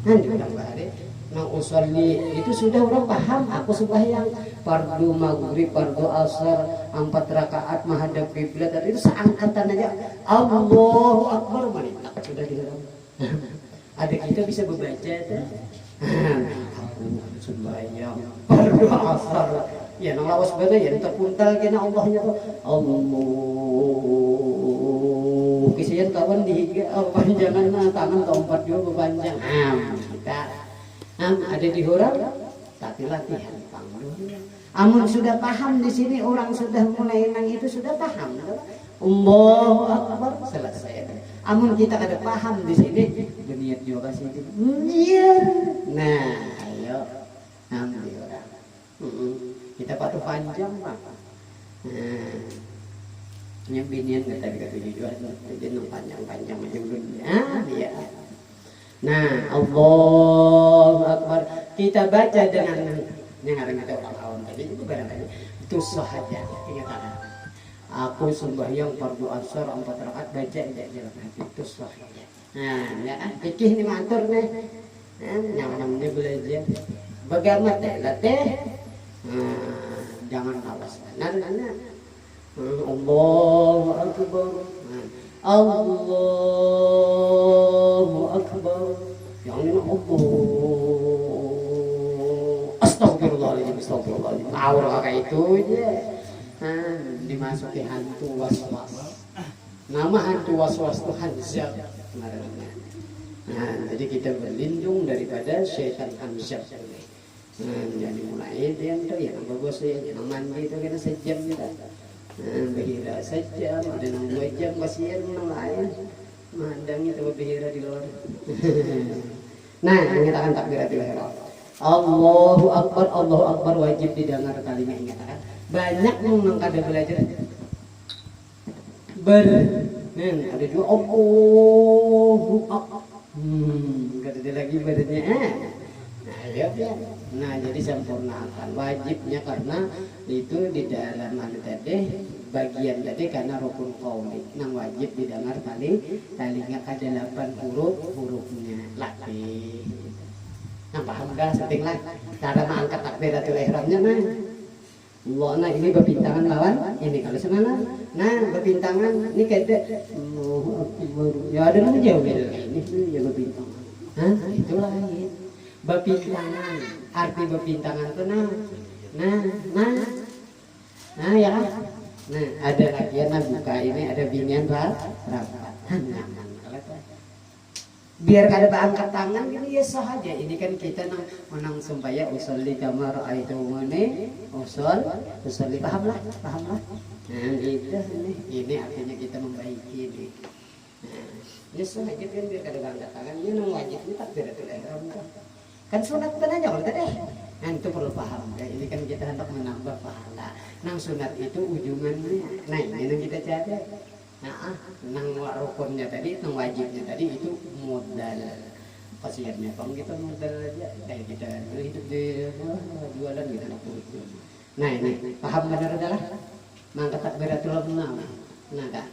Nanti udah bahari. Nah usolli itu sudah orang paham. Aku sembahyang fardu maghrib, fardu asar, 4 rakaat menghadap kiblat itu seangkatan aja. Allahu Akbar manitak sudah di dalam. Ada kita bisa membaca itu. Aku sembahyang fardu asar. Ya nang lawas bener ya terpuntal kena Allahnya tuh. Allah. Kisian kawan di panjangan tangan keempat juga bepanjang. Kita ada di huruf tapi latihan panggung. Amun sudah paham di sini orang sudah mulai nang itu sudah paham. Allahu Akbar selesai. Amun kita ada paham di sini berniat juga sih. Iya. Nah, ayo. Alhamdulillah. Kita patuh panjang Pak. Yang binian nggak tadi kata jujur, jadi panjang-panjang aja belum. Iya. Nah, Allahu Akbar. Kita baca dengan yang ada orang awam tadi itu barangkali itu sahaja. Ingat aku sembahyang fardu asar 4 rakaat baca dalam hati itu sahaja. Nah, ya fikih ini matur nih. Namanya belajar. Bagaimana latih? Jangan awas kanan. Allahu Akbar. Allahu Akbar. Yang ini Allah. Astagfirullahaladzim. Astagfirullahaladzim. Aura kayak itu aja. Dimasuki hantu was-was. Nama hantu was-was itu Hanzab. Nah, jadi kita berlindung daripada syaitan Hanzab. Jadi mulai dia itu ya bagus ya, yang mandi itu kena sejam kita. Behira sejam, ada yang 2 jam kasihan yang lain. Mandang itu behira di luar. Nah, ingatkan takbiratul ihram. Allahu Akbar wajib didengar kalimat ingatkan. Banyak yang kada belajar. Ada juga Allahu Akbar. Kada ada lagi bernya. Nah, jadi sempurnakan wajibnya karena itu di dalam tadi bagian tadi karena rukun qauli nang wajib didengar talinya ada 8 hurufnya lagi. Nah, paham dah setting lah cara mengangkat takbiratul ihramnya nah. Allah, nah ini berpintangan lawan ini kalau sana nah berpintangan ini kayak ya ada nama jauh ini ya berpintangan. Itulah ini berpintangan. Arti berpintangan itu nah ya kan. Nah, ada lagi buka ini ada binian rapat. Biar kada angkat tangan ini ya sah aja. Ini kan kita menang sembaya usolli kama ra'aitumuni usolli paham lah. Nah, ini artinya kita membaiki ini. Nah, ya sah aja kan biar kada angkat tangan. Ini nang wajib ini takbiratul ihram kan sunat kan aja kalau tadi. Nah, itu perlu paham ya. Ini kan kita hendak menambah pahala. Nang sunat itu ujungannya. Nah, ini yang kita cari. Nah, nang rukunnya tadi, nang wajibnya tadi itu modal. Kasihannya bang kita modal aja kayak kita hidup di jualan gitu. Nah, ini paham benar adalah mangkat takbiratul ihram. Nah, kan.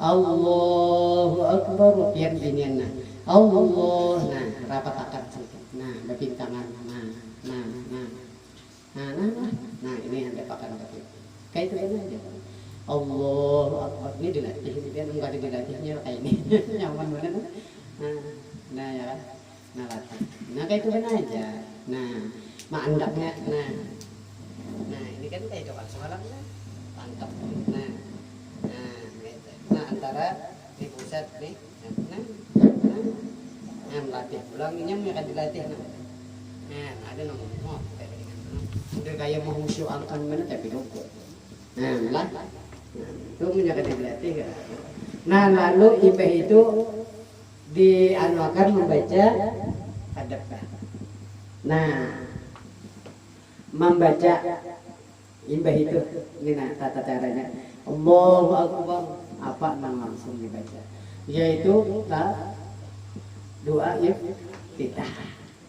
Allahu Akbar pian binian nah. Allah, nah rapat akad sedikit, nah berpintangan, nah ini anda pakai kayak itu aja. Allah Akbar ini dilatih, dia enggak dilatihnya kayak ini, nyaman banget. Nah ya, nah latih, nah kayak itu aja. Nah, mandaknya, nah ini kan kayak itu kan semalam, tangkap, nah antara di pusat nih, melatih pulang ini yang akan dilatih ada nomor udah kayak mau musuh angkan mana tapi lupa lah itu menjaga dilatih kan. Nah lalu ibah itu dianuakan membaca adab. Nah membaca ibah itu ini nah tata caranya Allahu Akbar apa nang langsung dibaca yaitu doa iftitah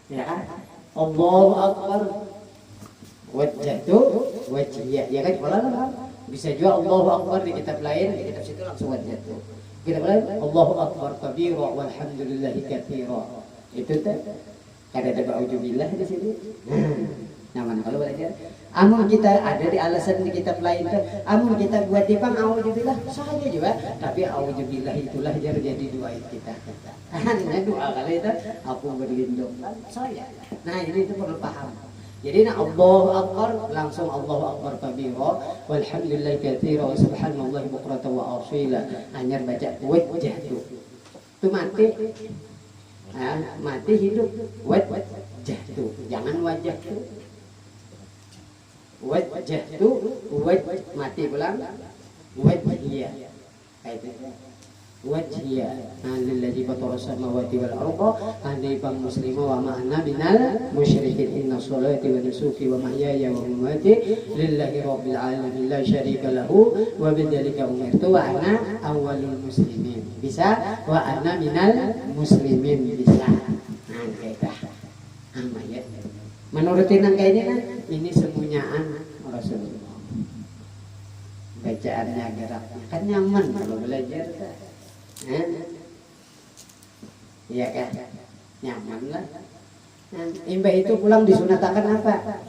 ya kan Allahu Akbar wajjahtu wajhiyya ya kan kalau bisa juga Allahu Akbar di kitab lain di kitab situ langsung wajjahtu kitab lain Allahu Akbar kabira walhamdulillahi katsira itu teh kada ada ba'udzubillah di sini nyaman kalau belajar amun kita ada di alasan di kitab lain tuh amun kita buat dipang auzubillah saja juga tapi auzubillah itulah jadi doa kita hanya doa kali itu aku berlindung saya. Nah ini itu perlu paham. Jadi nah Allahu Akbar langsung Allahu Akbar kabira walhamdulillah katsira wa subhanallahi bukratan wa asila hanya baca wajah itu mati mati hidup wajah itu jangan wajah itu wajah itu mati pulang wajhiyah kayak itu wajhiya lilladzi fatara samawati wal arda hanifan muslima wa ma ana minal musyrikin inna sholati wa nusuki wa mahyaya wa mamati lillahi rabbil alamin la syarika lahu wa bidzalika umirtu wa ana awwalul muslimin. Bisa wa ana minal muslimin bisa. Nah, kita ya. Menurutin angka ini kan ini semuanyaan Rasulullah. Bacaannya geraknya kan nyaman kalau belajar kan. Iya kan? Nyaman lah. Imbah itu pulang disunatakan apa?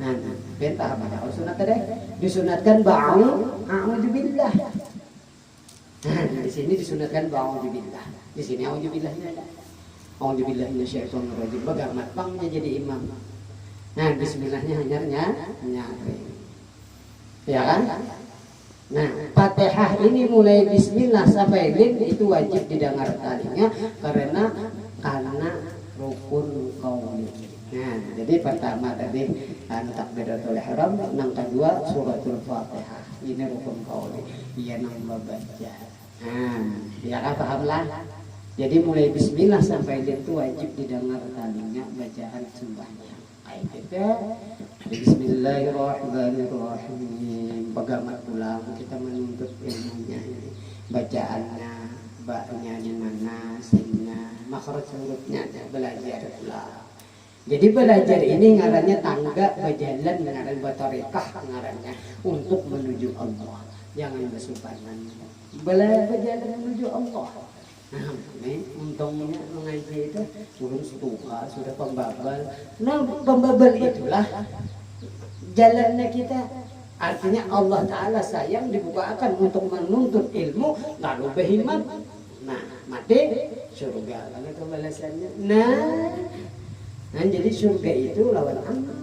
Nah, ben paham ada sunat tadi? Disunatkan a'udzubillah. Nah, di sini disunatkan a'udzubillah. Di sini a'udzubillahnya ada. A'udzubillahi minasyaitonirrajim. Bagaimana bangnya jadi imam? Nah, bismillahnya hanya ya kan? Nah, Fatihah ini mulai bismillah sampai lin itu wajib didengar talinya karena rukun qauli. Nah, jadi pertama tadi takbiratul ihram, yang kedua suratul Fatihah. Ini rukun qauli. Iya nambah baca. Nah, ya kan pahamlah. Jadi mulai bismillah sampai lin itu wajib didengar talinya bacaan sembahyang. Kayak gitu. Bismillahirrahmanirrahim. Bagaimana pulang kita menuntut ilmunya ini, bacaannya, baknya di mana, sinnya, makhraj hurufnya, belajar pulang. Jadi belajar ini ngarannya tangga berjalan ngaran batorikah ngarannya untuk menuju Allah. Jangan bersumpahan. Berjalan menuju Allah. Nah, ini untungnya mengaji itu belum setua, sudah pembabal. Nah, pembabal itulah jalannya kita. Artinya Allah Ta'ala sayang dibukakan untuk menuntut ilmu lalu berhimmat. Nah, mati surga karena kebalasannya. Nah, jadi surga itu lawan amal.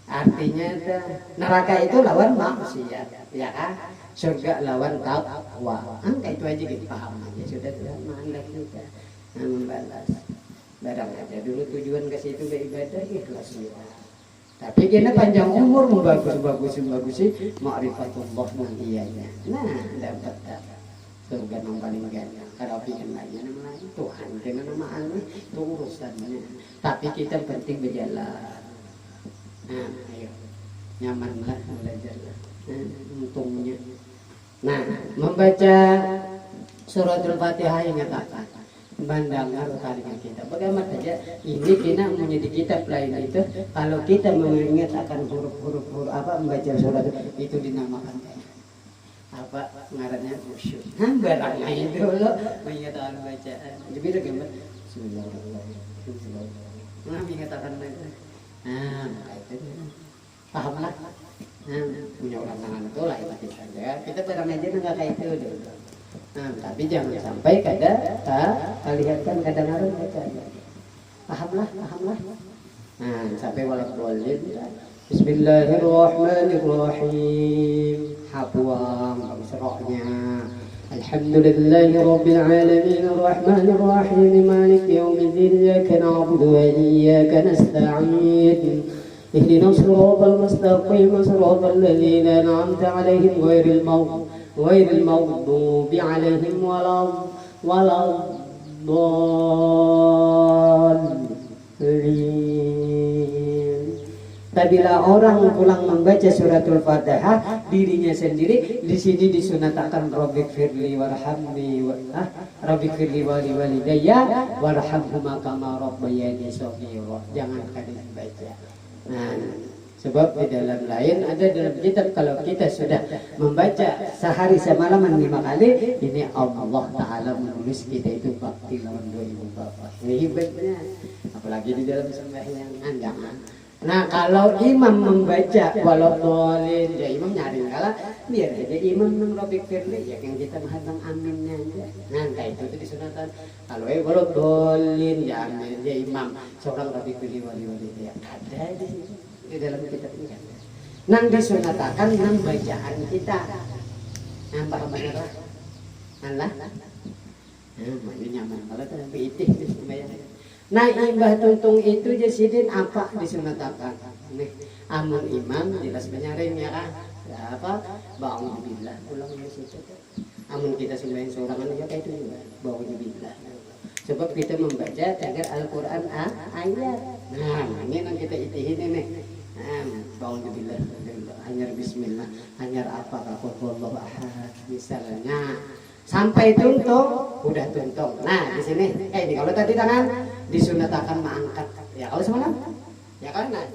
Artinya neraka itu lawan maksiat, ya kan? Surga lawan takwa. Angka itu aja kita paham aja sudah tidak mandek juga. Nah, membalas. Barang aja dulu tujuan ke situ beribadah ikhlas ya. Tapi kita panjang umur membagus-bagusi ma'rifatullah nantianya. Nah, dapat surga yang paling ganda. Kalau ingin lagi nama Tuhan dengan nama Allah itu urusannya. Tapi kita penting berjalan. Nah, ayo nyamanlah belajarlah. Untungnya. Nah, membaca suratul Fatihah ingat apa? Mendengar kalimat kita. Bagaimana saja ini kita menjadi kitab lain itu kalau kita mengingat akan huruf-huruf apa membaca surat itu dinamakan apa ngarannya khusyuk. Barangnya itu lo mengingat akan bacaan. Jadi bagaimana? Bismillahirrahmanirrahim. Nah, mengatakan itu. Nah, itu pahamlah. Nah, punya orang tangan itu lah itu saja. Kita barang aja enggak kayak itu dulu. Nah, tapi jangan sampai lihatkan kadang-kadang baca. Pahamlah. Nah, sampai walaqolin. Bismillahirrahmanirrahim. Habuang isrohnya. Alhamdulillahirabbil alamin arrahmanir rahim maliki yaumiddin iyyaka na'budu wa iyyaka nasta'in. اهدنا الصراط المستقيم صراط الذين أنعمت عليهم غير المغضوب عليهم ولا الضالين. Apabila orang pulang membaca suratul Fatihah dirinya sendiri di sini disunatkan Rabbighfirli warhamni Rabbighfirli walidayya warhamhuma kama rabbayani shaghira. Jangan kalian baca. Nah, sebab di dalam lain ada dalam kitab kalau kita sudah membaca sehari semalaman 5 kali ini Allah Ta'ala menulis kita itu bakti lawan 2000 bapak. Ini hebatnya apalagi di dalam sembahyang jangan. Nah, kalau imam membaca walau dolin ya imam nyari kalah biar aja imam nang Rabbighfirli ya yang kita menghadang aminnya aja. Nah, kayak itu disunatan. Kalau walau dolin ya amin ya imam seorang Rabbighfirli walidayya ada di dalam kitab ini kan. Nang disunatakan nang bacaan kita. Nah, paham benar lah. Allah. Nah, makanya nyaman kalau tapi itih sembahyang. Nah, imbah tuntung itu jasidin apa disunatakan? Nih, amun imam jelas penyaring ya kan. ya apa ba'udzubillah ulang di situ. Amun kita sembahyang sorangan aja kayak itu juga ba'udzubillah. Sebab kita membaca tagar Al-Qur'an ayat. Nah, ini yang kita itihin ini. Ba'udzubillah. Hanyar bismillah, hanyar apa qul huwallahu ahad misalnya. Sampai tuntung, udah tuntung. Nah, di sini ini kalau tadi tangan disunatakan mengangkat. Ya kalau semalam ya kan nah.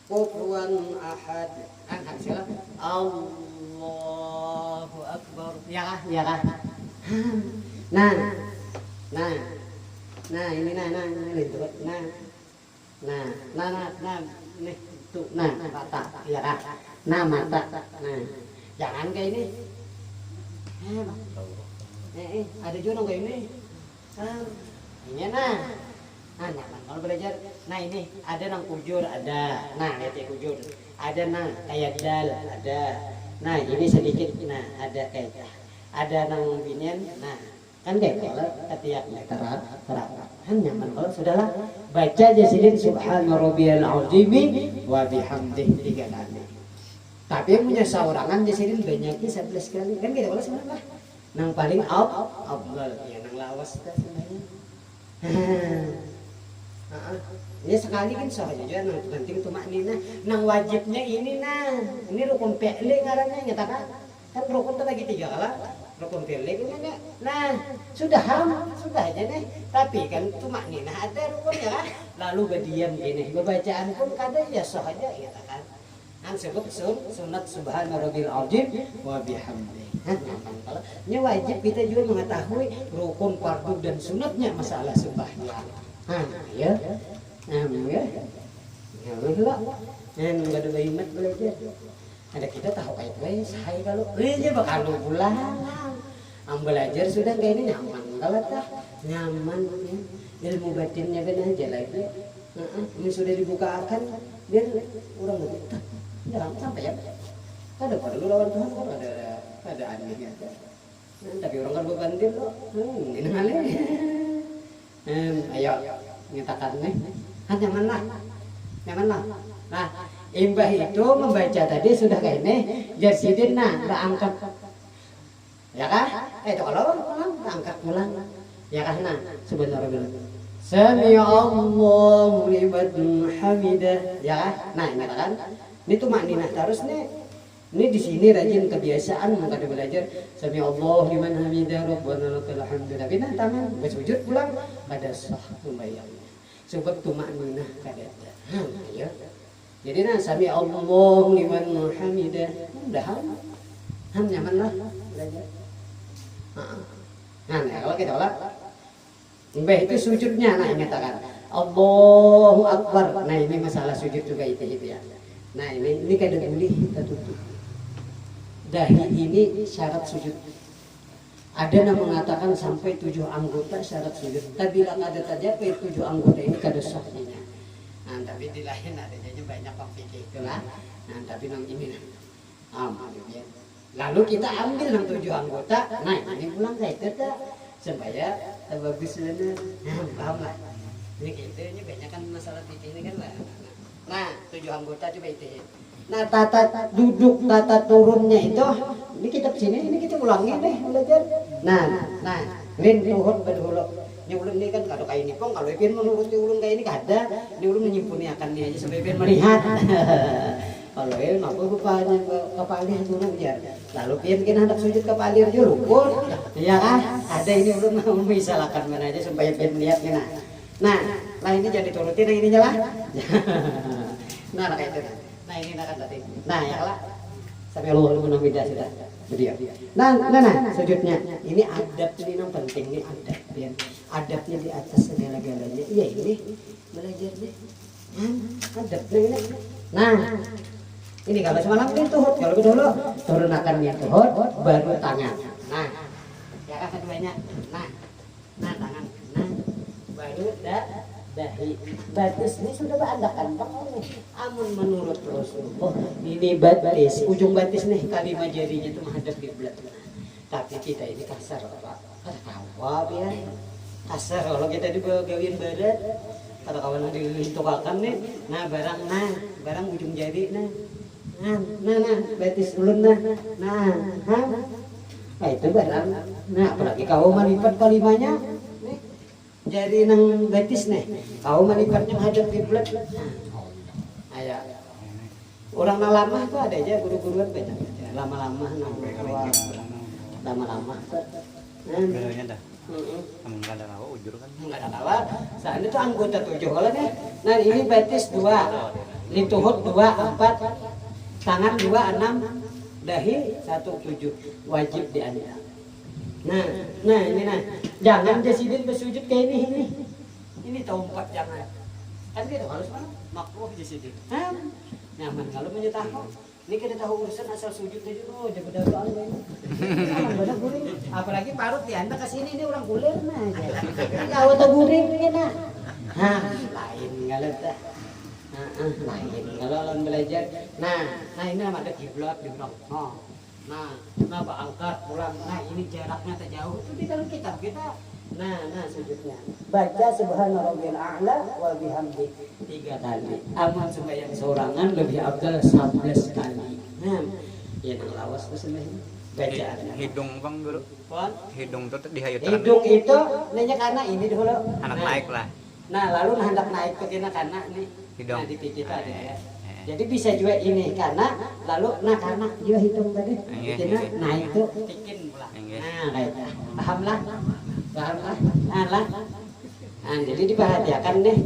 Kufuwan ahad. Angkat sila. Allahu akbar. Ya kah? Ya kah? Nah. Nah, ini nah itu. Nah, nih tuh. Nah, mata. Ya kah? Nah, mata. Nah. Jangan kayak ini. Ada juga kayak ini. Ini nah nyaman kalau belajar. Nah ini ada nang kujur ada. Nah lihat ya kujur. Ada nang kayak dal ada. Nah ini sedikit. Nah ada kayak ada nang binian. Nah kan kayak kalau ketiak terap kan nyaman kalau sudahlah baca jasidin subhana rabbiyal azim wa bihamdihi 3 kali. Tapi yang punya saurangan jasidin banyaknya 11 kali kan gitu kalau sebenarnya. Nang paling afdal ya nang lawas dah sebenarnya. Ya sekali kan sah aja nang penting tumakninah. Nang wajibnya ini nah. Ini rukun fi'li ngarannya nyatakan. Kan rukun itu lagi 3 kali. Rukun fi'li kan enggak. Nah, sudah aja nih. Tapi kan tumakninah ada rukunnya kan. Lalu berdiam gini. Bacaan pun kadang ya sah aja nyatakan. Kan sebut sunat subhana rabbil azim wa bihamdihi. Ini wajib kita juga mengetahui rukun, fardu dan sunatnya masalah sembahyang. Ya. Ya. Enggak ada bayimat belajar. Ada kita tahu kayak guys, hai kalau aja bakal pulang. Belajar sudah kayak ini nyaman kalau tah nyaman ya. Ilmu batinnya kan aja lagi. Ini sudah dibukakan biar orang begitu. Jangan sampai ya. Ada pada lu lawan Tuhan kan ada anehnya. Tapi orang kan berbandir loh. Ini aneh. Ayo nyatakan nih. Kan nyaman lah. Nah, imbah itu membaca tadi sudah kayak ini. Jasidin nah, angkat. Ya kan? Itu kalau angkat pulang. Ya kan? Nah, sebenarnya Sami Allahu liman hamidah. Ya kan? Nah, nyatakan. Ini tuh makninah terus nih. Ini di sini rajin kebiasaan mau kada belajar sami Allah liman hamidah rabbana lakal hamdu. Tapi nah tangan bersujud pulang pada sah membayangnya. Sebab tumakninah kada ada. Ya. Jadi nah sami Allah liman hamidah. Udah nyaman lah belajar. Nah, kalau kita olah mbah itu sujudnya nah nyatakan Allahu akbar. Nah ini masalah sujud juga itu ya. Nah ini kada boleh kita tutup. Dahi ini syarat sujud. Ada yang mengatakan sampai 7 anggota syarat sujud. Tapi bila ada tercapai 7 anggota ini kada sahnya. Nah, tapi di lain adanya banyak fikih itulah. Nah, tapi nang ini ya. Lalu kita ambil nang 7 anggota. Nah, ini pulang kayak itu supaya bagus benar. Nah, paham lah. Ini itu banyak kan masalah fikih ini kan lah. Nah, 7 anggota coba itu. Nah, tata duduk, tata turunnya itu, ini kita sini, ini kita ulangi deh belajar. Nah, lin tuhun berdulu. Ini ulun ini kan kalau kayak ini pun, kalau Ipin menuruti ulun kayak ini kada, ini ulun menyimpuni akan ini aja sampai Ipin melihat. Kalau Ipin mampu rupanya kepalir turun ya. Lalu Ipin hendak sujud kepalir juga lukur, ya kan? Ada ini ulun mau misalkan mana aja supaya Ipin lihat nih. Nah, ini jadi turutin yang ininya lah. Nah, kayak itu. Nah ini nak tadi. Nah ya lah. Sampai Allah menamidah sudah. Berdiam. Nah sujudnya. Ini adab ini yang penting ini adab. Ya. Adabnya di atas segala-galanya. Iya ini belajarnya. Adabnya ini. Nah ini kalau semalam ini tuhut. Kalau dulu turunakannya tuhut baru tangan. Nah ya kan keduanya. Nah tangan. Nah baru dahi. Batis ini sudah ada kan amun menurut Rasulullah ini batis ujung batis nih kalimat jarinya itu menghadap kiblat. Tapi kita ini kasar Pak. Tahu ya kasar kalau kita di bagian badan kata kawan ditukakan nih. Nah barang ujung jari nah Nah, betis ulun nah. Nah, itu barang. Nah, apalagi kau melipat kalimanya. Jadi nang betis nih. Kau melipatnya menghadap kiblat. Ayo. Orang lama itu ada aja guru-guruan baca. Lama-lama lama-lama. Bedanya dah. Enggak ada lawa ujur kan. Enggak ada lawa. Saat itu anggota 7 kalau nih. Nah, ini betis 2. Lituhut 2, 4. Tangan 2, 6. Dahi 1, 7. Wajib dianya. Nah ini nah. Jangan jasidin bersujud kayak ini. Ini tahu 4 jangan. Kan kita harus mana? Makruh jasidin. Nyaman kalau menyetahu. Ini kita tahu urusan asal sujud aja oh jaga dagang ini. Benar guring. Apalagi parut di anda ke sini ini orang kulir nah aja. Kau tahu guring ini nah. Lain kalau dah. Lain kalau lawan belajar. Nah ini ada kiblat di belakang. Nah, angkat pulang. Nah, ini jaraknya terjauh. Itu di dalam kitab kita. Nah, sujudnya. Baca subhanarabbiyal a'la wa bihamdi 3 kali. Amal sembahyang seorangan lebih afdal 11 kali. Nah, ya nang lawas tuh sembahyang. Bacaannya. Hidung Bang dulu. Pon? Hidung tuh dihayut. Hidung itu nanya karena ini dulu. Anak naik lah. Nah, lalu hendak naik ke kena karena nih. Hidung. Nah, di pipi ada ya. Jadi bisa juga ini karena lalu karena juga hitung tadi. Nah itu tikin pula. Nah baiklah. Pahamlah. Nah jadi diperhatikan deh.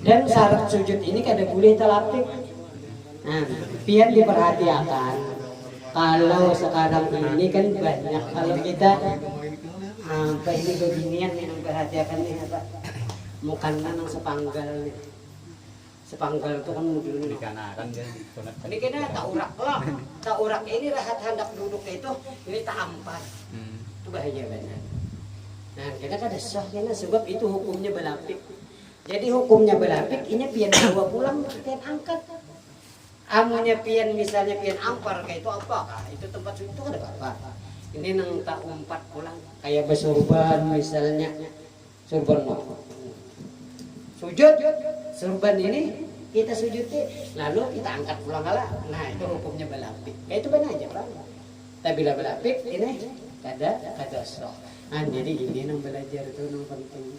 Dan syarat sujud ini kada boleh telapik. Nah pian diperhatikan. Kalau sekarang ini kan banyak kalau kita apa ini beginian yang perhatikan nih apa mukanya nang sepanggal nih. Sepanggal itu kan dulu di kanan kan dia sunat. Ini kena tak urak lah. Tak urak ini rahat hendak duduk itu ini tak ampar. Itu bahaya banget. Nah, kita kada sah kena sebab itu hukumnya belapik. Jadi hukumnya belapik ini pian bawa pulang pian angkat. Amunya pian misalnya pian ampar kayak itu apa? Itu tempat sujud itu kada apa-apa. Ini nang tak umpat pulang kayak bersurban misalnya. Surban mau. Sujud surban ini kita sujudi lalu kita angkat pulang kalah. Nah itu hukumnya belapik kayak itu benar aja Pak. Tapi bila belapik ini kada sah. Nah jadi ini yang belajar itu yang penting.